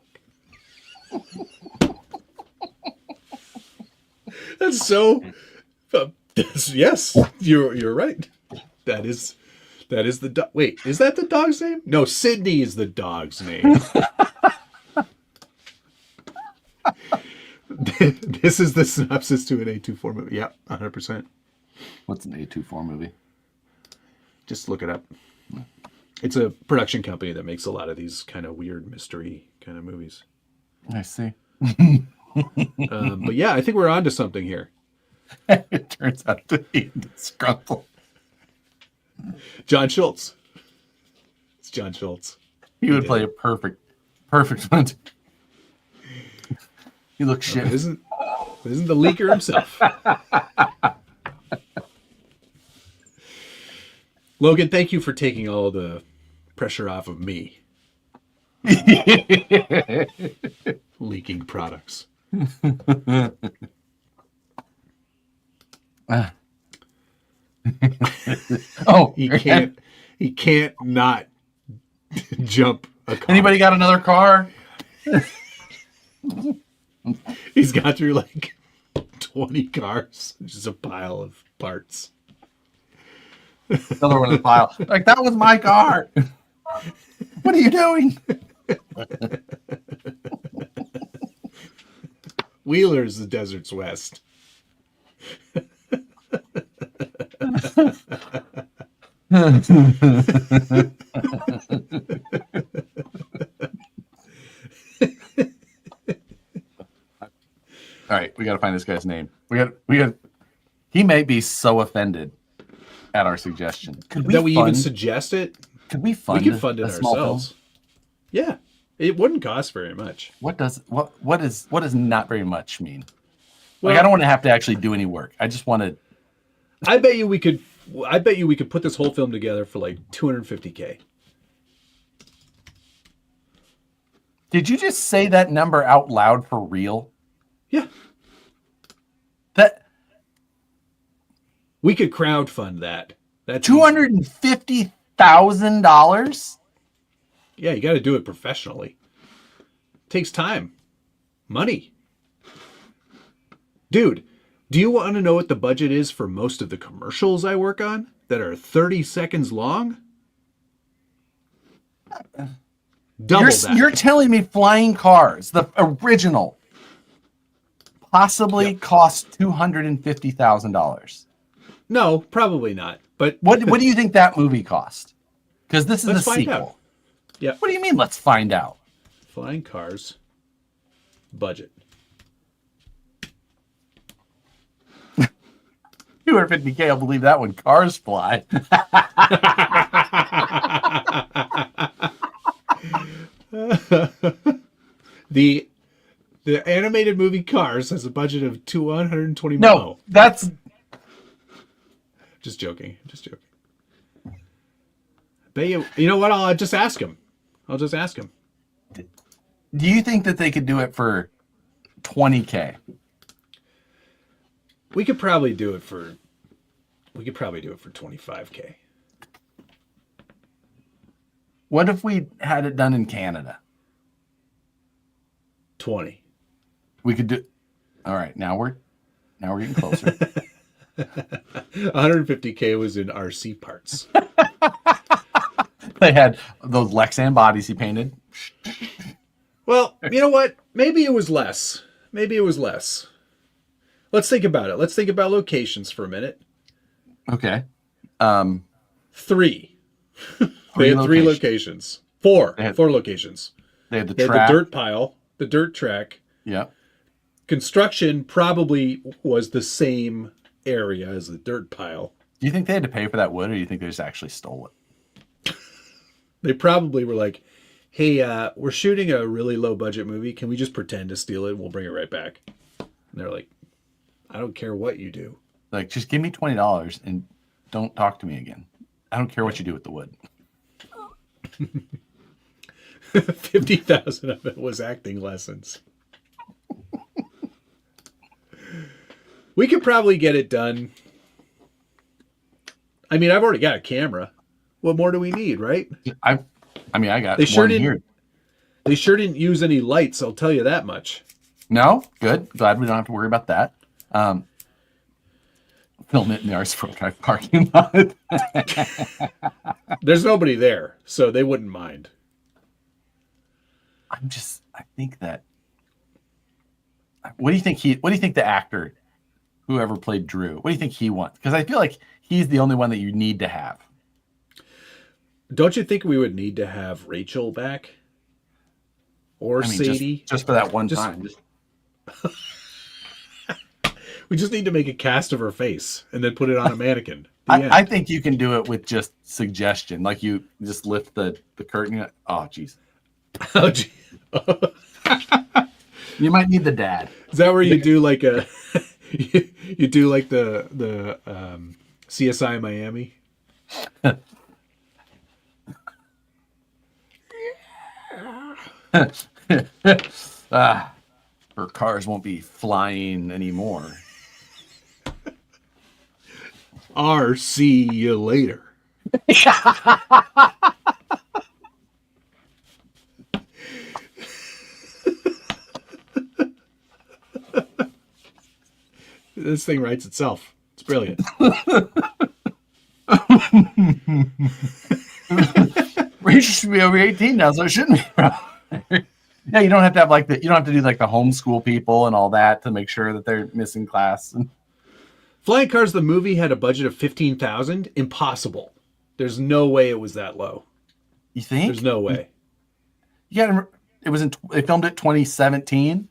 That's so. Yes, you're right. That is the dog. Wait, is that the dog's name? No, Sydney is the dog's name. This is the synopsis to an A24 movie. Yeah, 100%. What's an A24 movie? Just look it up. It's a production company that makes a lot of these kind of weird mystery kind of movies. I see. But yeah, I think we're onto something here. It turns out to be disgruntled. John Schultz. It's John Schultz. He would play a perfect one. He looks shit. It isn't the leaker himself. Logan, thank you for taking all the pressure off of me. Leaking products. Oh, he can't not jump a car. Anybody got another car? He's got through like 20 cars. Just a pile of parts. Another one in the pile. Like, that was my car. What are you doing? Wheeler's the desert's west. All right, we got to find this guy's name. We got. He may be so offended at our suggestion. Could we even suggest it? Could we fund? We could fund it small ourselves. film? Yeah, it wouldn't cost very much. What does not very much mean? Well, like, I don't want to have to actually do any work. I just want to. I bet you we could put this whole film together for like $250K. Did you just say that number out loud for real? Yeah. That we could crowdfund that. That's $250,000. Yeah, you got to do it professionally. It takes time, money. Dude, do you want to know what the budget is for most of the commercials I work on that are 30 seconds long? Double that. You're telling me Flying Cars, the original, possibly cost $250,000. No, probably not. But what do you think that movie cost? Because this is let's a find sequel. out. Yeah. What do you mean? Let's find out. Flying Cars budget. $250K. I'll believe that when cars fly. The animated movie Cars has a budget of $220 million. No, that's just joking. Bet you know what? I'll just ask him. Do you think that they could do it for $20K? We could probably do it for $25K. What if we had it done in Canada? 20. We could do. All right, now we're getting closer. 150K was in RC parts. They had those Lexan bodies he painted. Well, you know what? Maybe it was less. Let's think about it. Let's think about locations for a minute. Okay. 3. They had 3 locations. 4 locations. They had the track. The dirt pile, the dirt track. Yeah. Construction probably was the same area as the dirt pile. Do you think they had to pay for that wood, or do you think they just actually stole it? They probably were like, hey, we're shooting a really low budget movie. Can we just pretend to steal it and we'll bring it right back? And they're like, I don't care what you do. Like, just give me $20 and don't talk to me again. I don't care what you do with the wood. 50,000 of it was acting lessons. We could probably get it done. I mean, I've already got a camera. What more do we need, right? I got one here. They sure didn't use any lights, I'll tell you that much. No? Good. Glad we don't have to worry about that. Film it in the RC Drive parking lot. There's nobody there, so they wouldn't mind. I think that. What do you think the actor, whoever played Drew, what do you think he wants? Because I feel like he's the only one that you need to have. Don't you think we would need to have Rachel back? Or Sadie? Just for that one time. We just need to make a cast of her face and then put it on a mannequin. I think you can do it with just suggestion. Like, you just lift the curtain. Oh, jeez. Oh, gee. You might need the dad. Is that where you do like a you do like the CSI Miami? Her cars won't be flying anymore. See you later. This thing writes itself. It's brilliant. We should be over 18 now, so it shouldn't be. Yeah, you don't have to have you don't have to do like the homeschool people and all that to make sure that they're missing class. Flying Cars the movie had a budget of $15,000. Impossible. There's no way it was that low. You think? There's no way. Yeah, it was they filmed it 2017.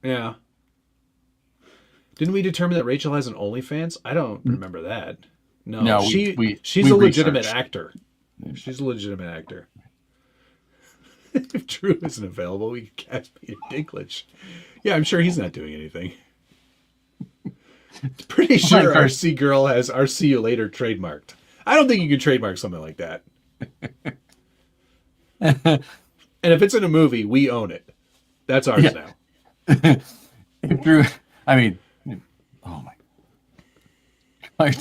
Yeah. Didn't we determine that Rachel has an OnlyFans? I don't remember that. No, she's a legitimate actor. She's a legitimate actor. If Drew isn't available, we can cast Peter Dinklage. Yeah, I'm sure he's not doing anything. Pretty sure RC Girl has our "See You Later" trademarked. I don't think you can trademark something like that. And if it's in a movie, we own it. That's ours now. Drew, I mean, oh my God.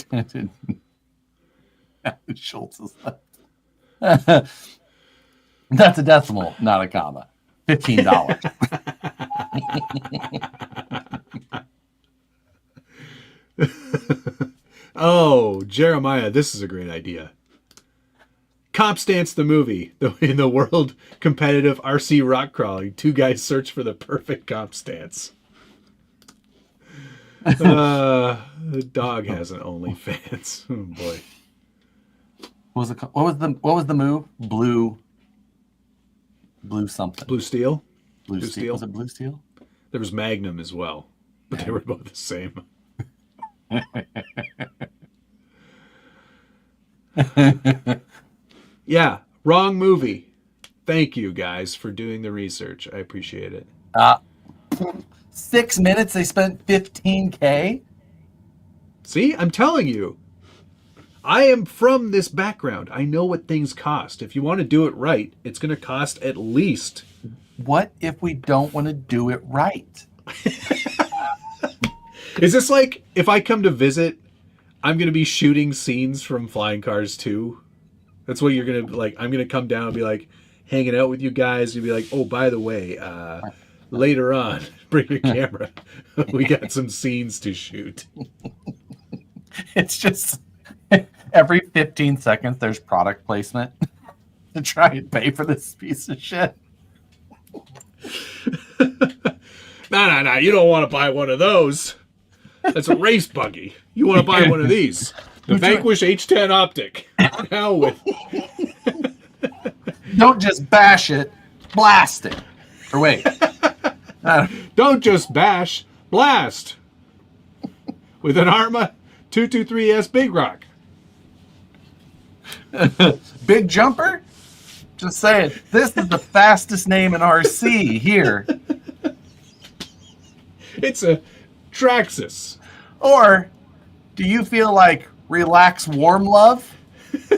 Schultz is left. That's a decimal, not a comma. $15. Oh, Jeremiah, this is a great idea. Comp Stance the movie. In the world competitive RC rock crawling, two guys search for the perfect comp stance. The dog has an OnlyFans. Oh boy. What was the move? Blue something. Blue Steel? Blue Steel. Was it Blue Steel? There was Magnum as well, but they were both the same. Yeah, wrong movie. Thank you guys for doing the research. I appreciate it. 6 minutes, they spent $15K. See, I'm telling you. I am from this background. I know what things cost. If you want to do it right, it's going to cost at least. What if we don't want to do it right? Is this like, if I come to visit, I'm going to be shooting scenes from Flying Cars 2? That's what you're going to, like, I'm going to come down and be like, hanging out with you guys. You'll be like, oh, by the way, later on, bring your camera. We got some scenes to shoot. It's just every 15 seconds there's product placement to try and pay for this piece of shit. No. You don't want to buy one of those. That's a race buggy. You want to buy one of these. The Vanquish H10 Optic. Hell with. Don't just bash it, blast it. Or wait. Don't just bash, blast. With an Arma 223S Big Rock. Big Jumper? Just saying, this is the fastest name in RC here. It's a Traxxas. Or do you feel like Relax Warm Love?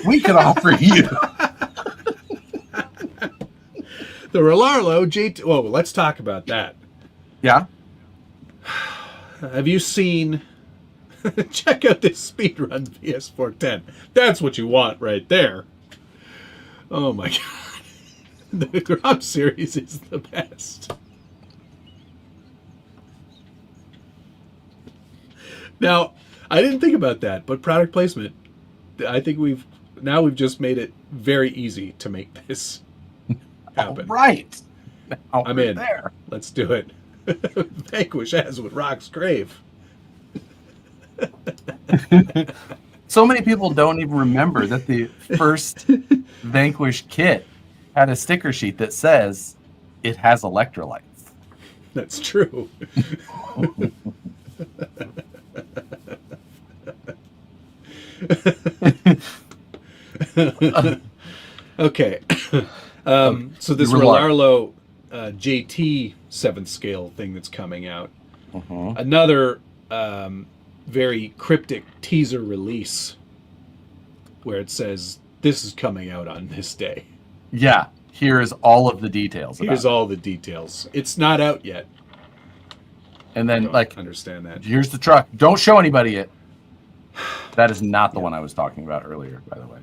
We could offer you. The Relarlo GT. Whoa, let's talk about that. Yeah. Have you seen... Check out this speedrun PS410. That's what you want right there. Oh my god. The Grop series is the best. Now, I didn't think about that, but product placement, I think we've just made it very easy to make this happen. All right. Now I'm in. There. Let's do it. Vanquish as with Rock's Grave. So many people don't even remember that the first Vanquish kit had a sticker sheet that says it has electrolytes. That's true. Okay. So this Relarlo JT 7th scale thing that's coming out. Another very cryptic teaser release where it says this is coming out on this day. Yeah, here is all of the details. Here's all the details. It's not out yet. And then, like, understand that. Here's the truck. Don't show anybody it. That is not the one I was talking about earlier, by the way.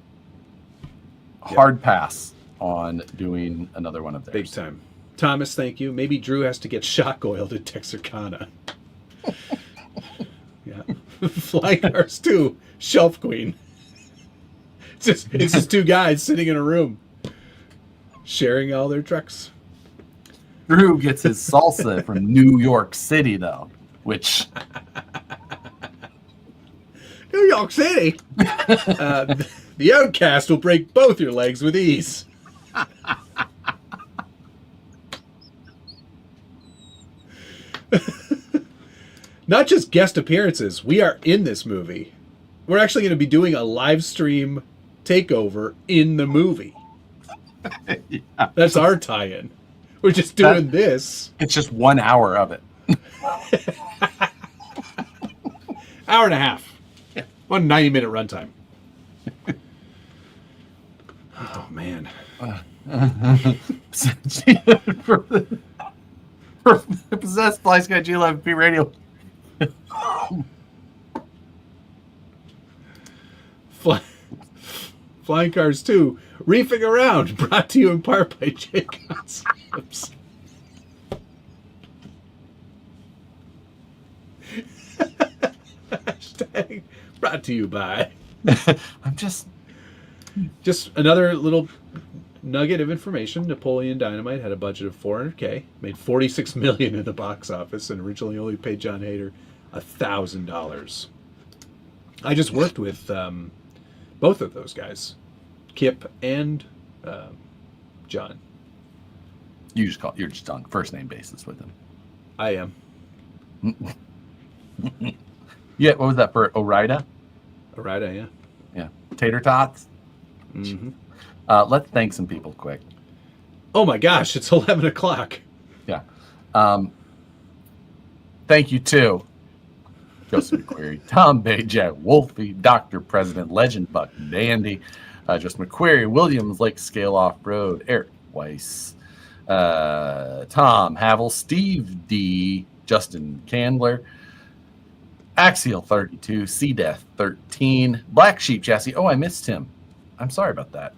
Hard pass on doing another one of theirs. Big time. Thomas, thank you. Maybe Drew has to get shock oiled at Texarkana. Yeah. Flying Cars 2, Shelf Queen. It's just two guys sitting in a room sharing all their trucks. Drew gets his salsa from New York City, though, which... New York City? The Outcast will break both your legs with ease. Not just guest appearances. We are in this movie. We're actually going to be doing a live stream takeover in the movie. Yeah. That's our tie-in. We're just doing this. It's just 1 hour of it. Hour and a half. Yeah. 1 90-minute runtime. Oh, man. For Possessed Fly Sky G11P Radio. Flying Cars 2, Reefing Around, brought to you in part by Jake Concepts. Hashtag brought to you by. I'm just another little nugget of information. Napoleon Dynamite had a budget of $400K, made $46 million in the box office, and originally only paid John Hader $1,000. I just worked with both of those guys, Kip and John. You're just on first name basis with them. I am. Yeah, what was that for Orida? Orida, yeah. Yeah. Tater tots. Mm-hmm. Let's thank some people quick. Oh my gosh, it's 11 o'clock. Yeah. Thank you to Joseph McQuarrie, Tom Bajak, Wolfie, Dr. President, Legend Buck, Dandy, Just McQuarrie, Williams, Lake Scale Off Road, Eric Weiss, Tom Havel, Steve D, Justin Candler, Axial 32, Sea Death 13, Black Sheep Chassis. Oh, I missed him. I'm sorry about that.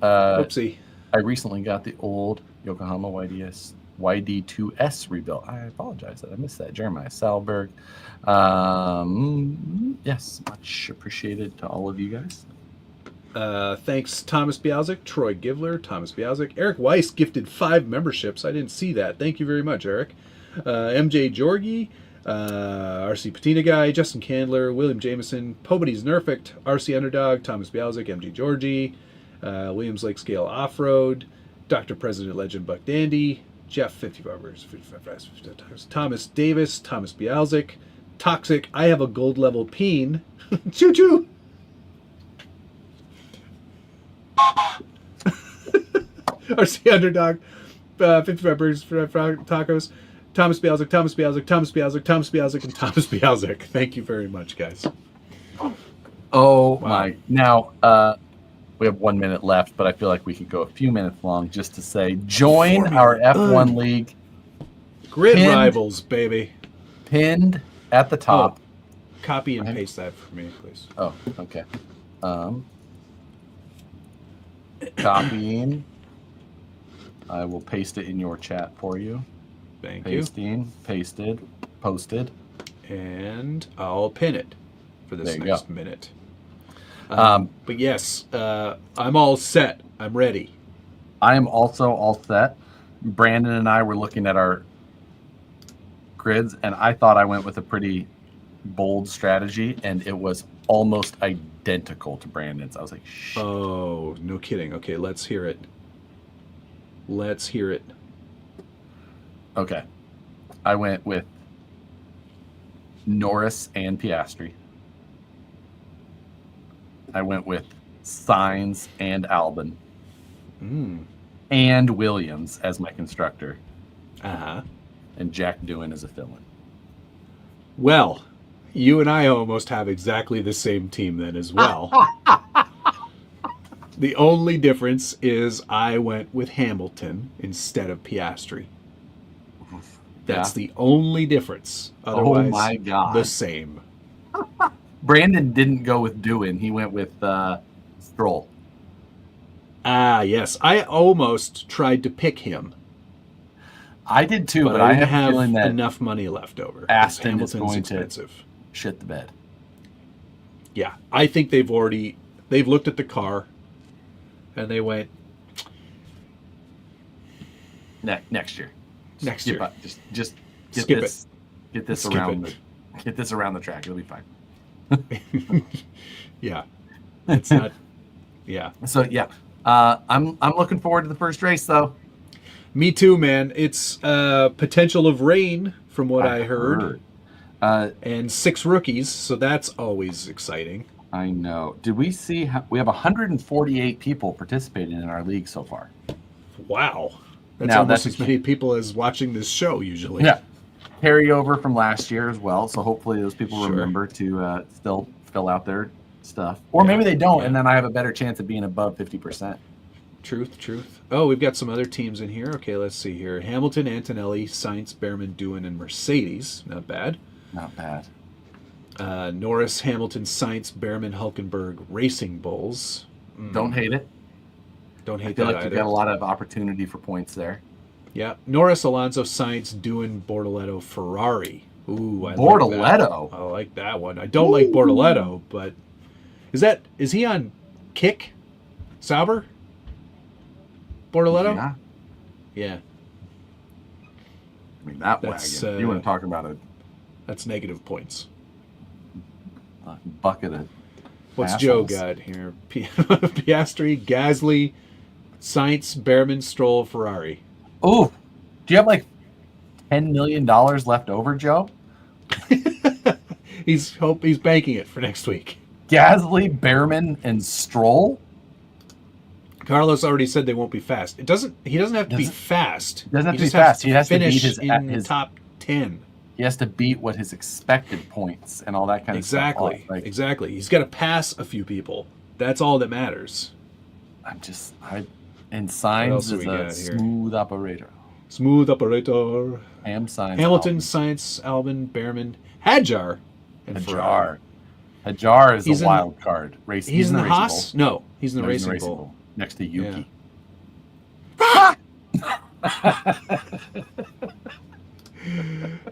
Oopsie. I recently got the old Yokohama YD2S rebuilt. I apologize that I missed that. Jeremiah Salberg. Yes, much appreciated to all of you guys. Thanks, Thomas Bialzik, Troy Givler, Thomas Bialzik. Eric Weiss gifted 5 memberships. I didn't see that. Thank you very much, Eric. MJ Jorgi, RC Patina Guy, Justin Candler, William Jameson, Pobody's Nerfect, RC Underdog, Thomas Bialzik, MJ Georgie, Williams Lake Scale Off-Road, Dr. President Legend Buck Dandy, Jeff 55 Thomas Davis, Thomas Bialzik, Toxic, I have a gold level peen. Choo choo! RC Underdog, 55 Burgers for Tacos, Thomas Bialzik, Thomas Bialzik, Thomas Bialzik, Thomas Bialzik, and Thomas Bialzik. Thank you very much, guys. Oh, wow. My. Now, we have 1 minute left, but I feel like we could go a few minutes long just to say, join our F1 League. Grid Rivals, baby. Pinned at the top. Oh, copy and paste that for me, please. Oh, okay. Copying. I will paste it in your chat for you. Thank Pasting, you. Pasted, posted. And I'll pin it for this next minute. But yes, I'm all set. I'm ready. I am also all set. Brandon and I were looking at our grids, and I thought I went with a pretty bold strategy, and it was almost identical to Brandon's. I was like, shit. Oh, no kidding. Okay, let's hear it. Let's hear it. Okay. I went with Norris and Piastri. I went with Sainz and Albon. And Williams as my constructor. Uh-huh. And Jack Doohan as a fill-in. Well, you and I almost have exactly the same team then as well. The only difference is I went with Hamilton instead of Piastri. That's the only difference. Otherwise, Oh my God. the same. Brandon didn't go with Dewin. He went with Stroll. Ah, yes. I almost tried to pick him. I did too, but but I I didn't have a have feeling that enough money left over. Aston is Hamilton's going expensive. to shit the bed. Yeah, I think they've looked at the car and they went next year. Next year. Just get Skip this. it. Get this Skip around it. get this around the track. It'll be fine. Yeah. It's not. Yeah. So yeah, I'm looking forward to the first race though. Me too, man. It's potential of rain from what I heard. And 6 rookies, so that's always exciting. I know. Did we see? We have 148 people participating in our league so far. Wow. That's almost as many people as watching this show usually. Yeah. Carryover from last year as well. So hopefully those people remember to still fill out their stuff. Or maybe they don't, and then I have a better chance of being above 50%. Truth. Oh, we've got some other teams in here. Okay, let's see here. Hamilton, Antonelli, Sainz, Behrman, Dewin, and Mercedes. Not bad. Not bad. Norris, Hamilton, Sainz, Behrman, Hulkenberg, Racing Bulls. Don't hate it. Don't hate I feel that like either. you've got a lot of opportunity for points there. Yeah. Norris, Alonso, Sainz, Dewin, Bortoletto, Ferrari. Ooh, I Bortoletto. I like that one. I don't like Bortoletto, but is he on Kick? Sauber? Bortoletto? Yeah. Yeah. I mean, that wagon. You want to talk about a... That's negative points. Bucket of What's assholes. Joe got here? Piastri, Gasly, Sainz, Behrman, Stroll, Ferrari. Oh, do you have like $10 million left over, Joe? He's banking it for next week. Gasly, Behrman, and Stroll? Carlos already said they won't be fast. He doesn't have to be fast. He doesn't have to be fast. He has to beat finish in the top 10. He has to beat what his expected points and all that kind of stuff. Exactly. He's got to pass a few people. That's all that matters. And Sainz is a smooth operator. Smooth operator. Sainz. Hamilton, Sainz, Albon, Behrman, Hadjar, and Ferrari. Hadjar is a wild card. He's in the Haas? No, he's in the Racing Bull. Next to Yuki. Yeah.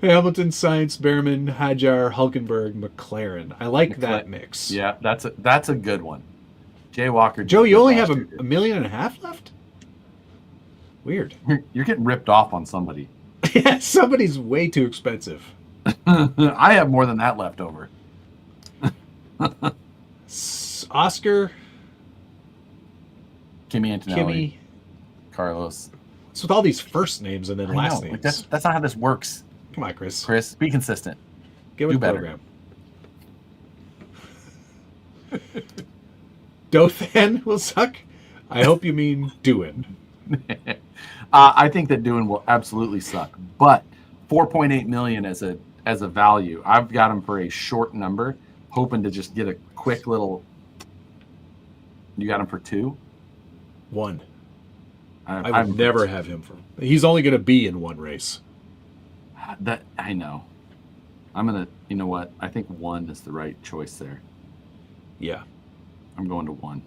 Hamilton, Sainz, Behrman, Hadjar, Hulkenberg, McLaren. I like that mix. Yeah, that's a good one. Jay Walker. Joe, you only have $1.5 million left? Weird. You're getting ripped off on somebody. Yeah, somebody's way too expensive. I have more than that left over. Oscar. Kimi Antonelli. Kimi. Carlos. It's with all these first names and then last names. Like that's not how this works. Come on, Chris. Chris, be consistent. Get with Do the better. program. Dothan will suck. I hope you mean Dewin. I think that Dewin will absolutely suck, but 4.8 million as a value. I've got him for a short number, hoping to just get a quick little. You got him for 2? 1. I would never have him for. He's only going to be in 1 race. That I know. I'm gonna. You know what? I think 1 is the right choice there. Yeah, I'm going to 1.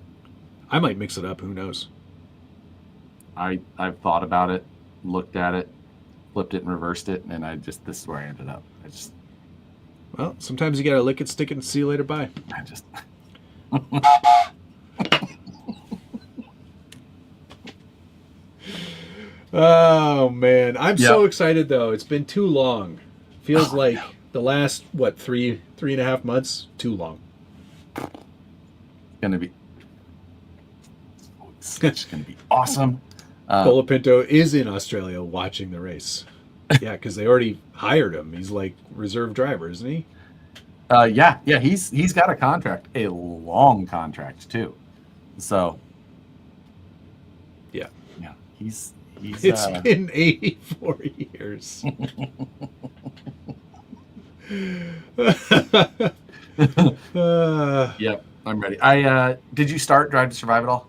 I might mix it up. Who knows? I've thought about it, looked at it, flipped it and reversed it, and this is where I ended up. Well, sometimes you got to lick it, stick it, and see you later. Bye. Oh man, I'm so excited though. It's been too long. Feels like the last 3.5 months. Too long. It's gonna be awesome. Colapinto is in Australia watching the race. Yeah, because they already hired him. He's like reserve driver, isn't he? Yeah. He's got a contract, a long contract too. So yeah, he's. It's been 84 years. Yep, I'm ready. Did you start Drive to Survive at all?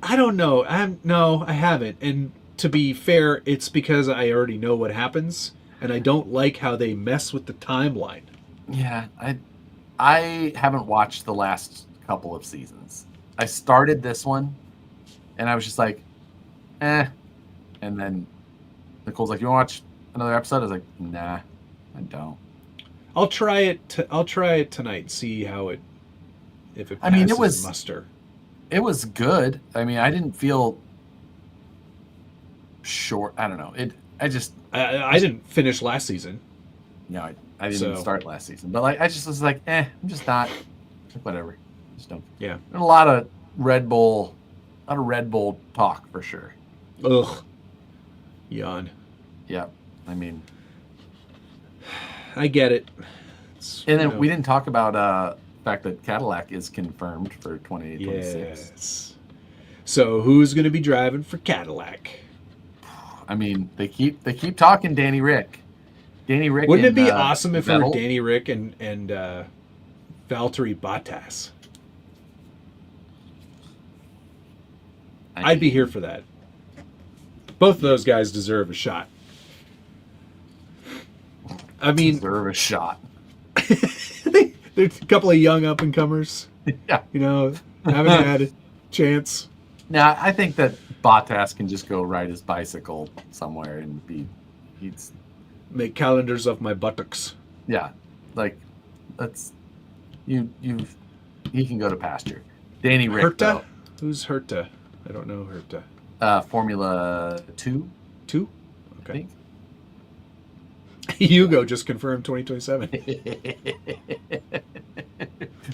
I don't know. No, I haven't. And to be fair, it's because I already know what happens, and I don't like how they mess with the timeline. Yeah, I haven't watched the last couple of seasons. I started this one, and I was just like, eh. And then Nicole's like, "You want to watch another episode?" I was like, "Nah, I don't." I'll try it. I'll try it tonight. See how it. If it I passes mean, it was muster. It was good. I mean, I didn't feel short. I don't know. I didn't finish last season. No, I didn't even start last season. But like, I just was like, I'm just not. Whatever. Just don't. Yeah. There's a lot of Red Bull talk for sure. Ugh. Yawn. Yeah. I mean, I get it. And then we didn't talk about the fact that Cadillac is confirmed for 2026. Yes. So who's going to be driving for Cadillac? I mean, they keep talking Danny Rick. Danny Rick. Wouldn't it be awesome if it Vettel? were Danny Rick and Valtteri Bottas? I'd be here for that. Both of those guys deserve a shot. I mean, deserve a shot. They're a couple of young up and comers. Yeah. You know, haven't had a chance. Now, I think that Bottas can just go ride his bicycle somewhere and he's make calendars of my buttocks. Yeah. Like that's he can go to pasture. Danny Rick. Herta? Who's Herta? I don't know Herta. Formula 2. 2? I think. Hugo just confirmed 2027.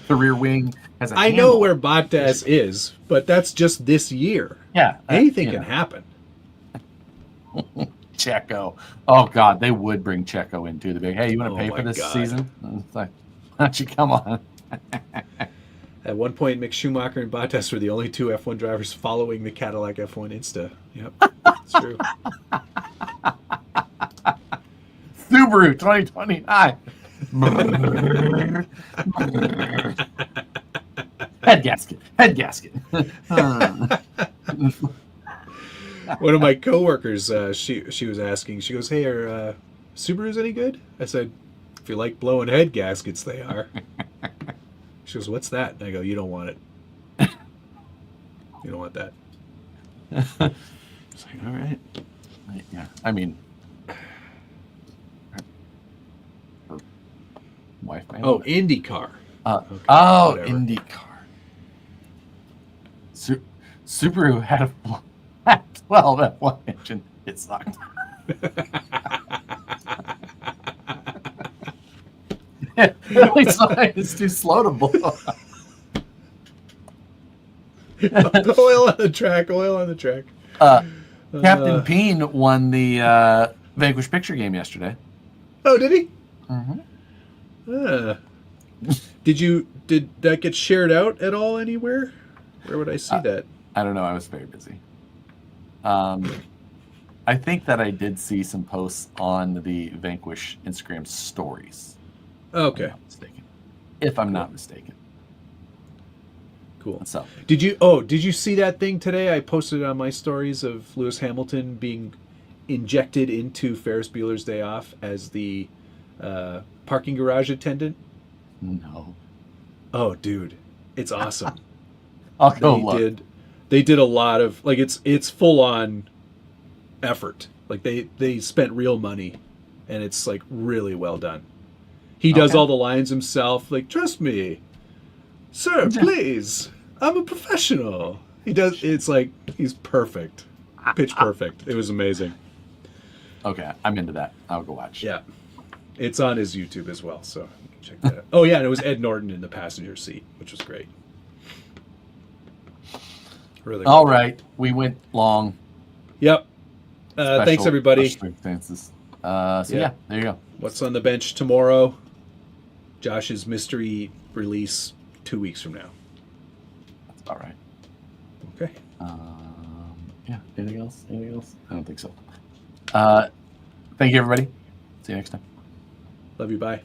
The rear wing has a I handle. know where Bottas is, but that's just this year. Yeah. Anything can happen. Checo. Oh, God. They would bring Checo into the big, hey, you want to pay for this season? It's like, why don't you come on? At one point, Mick Schumacher and Bottas were the only two F1 drivers following the Cadillac F1 Insta. Yep, that's true. Subaru 2029. Head gasket. One of my coworkers, she was asking. She goes, "Hey, are Subarus any good?" I said, "If you like blowing head gaskets, they are." She goes, "What's that?" And I go, "You don't want it. You don't want that." It's like, all right. Yeah. I mean, her wife. Oh, IndyCar. Okay, whatever. IndyCar. Subaru had a 12 F1 engine. It sucked. It's too slow to blow. Oil on the track. Captain Peen won the Vanquish picture game yesterday. Oh, did he? Mm-hmm. Did that get shared out at all anywhere? Where would I see that? I don't know. I was very busy. I think that I did see some posts on the Vanquish Instagram stories. Okay. If I'm not mistaken. Cool. So, did you see that thing today? I posted it on my stories of Lewis Hamilton being injected into Ferris Bueller's Day Off as the parking garage attendant. No. Oh, dude, it's awesome. I'll go look. They did a lot of it's full on effort. Like they spent real money, and it's like really well done. He does all the lines himself. Like, trust me, sir, please. I'm a professional. He does. It's like he's perfect, pitch perfect. It was amazing. Okay, I'm into that. I'll go watch. Yeah, it's on his YouTube as well, so you can check that out. Oh yeah, and it was Ed Norton in the passenger seat, which was great. Really. All right, we went long. Yep. Thanks everybody. Circumstances. Yeah, there you go. What's on the bench tomorrow? Josh's mystery release 2 weeks from now. That's about right. Okay. Yeah. Anything else? I don't think so. Thank you, everybody. See you next time. Love you. Bye.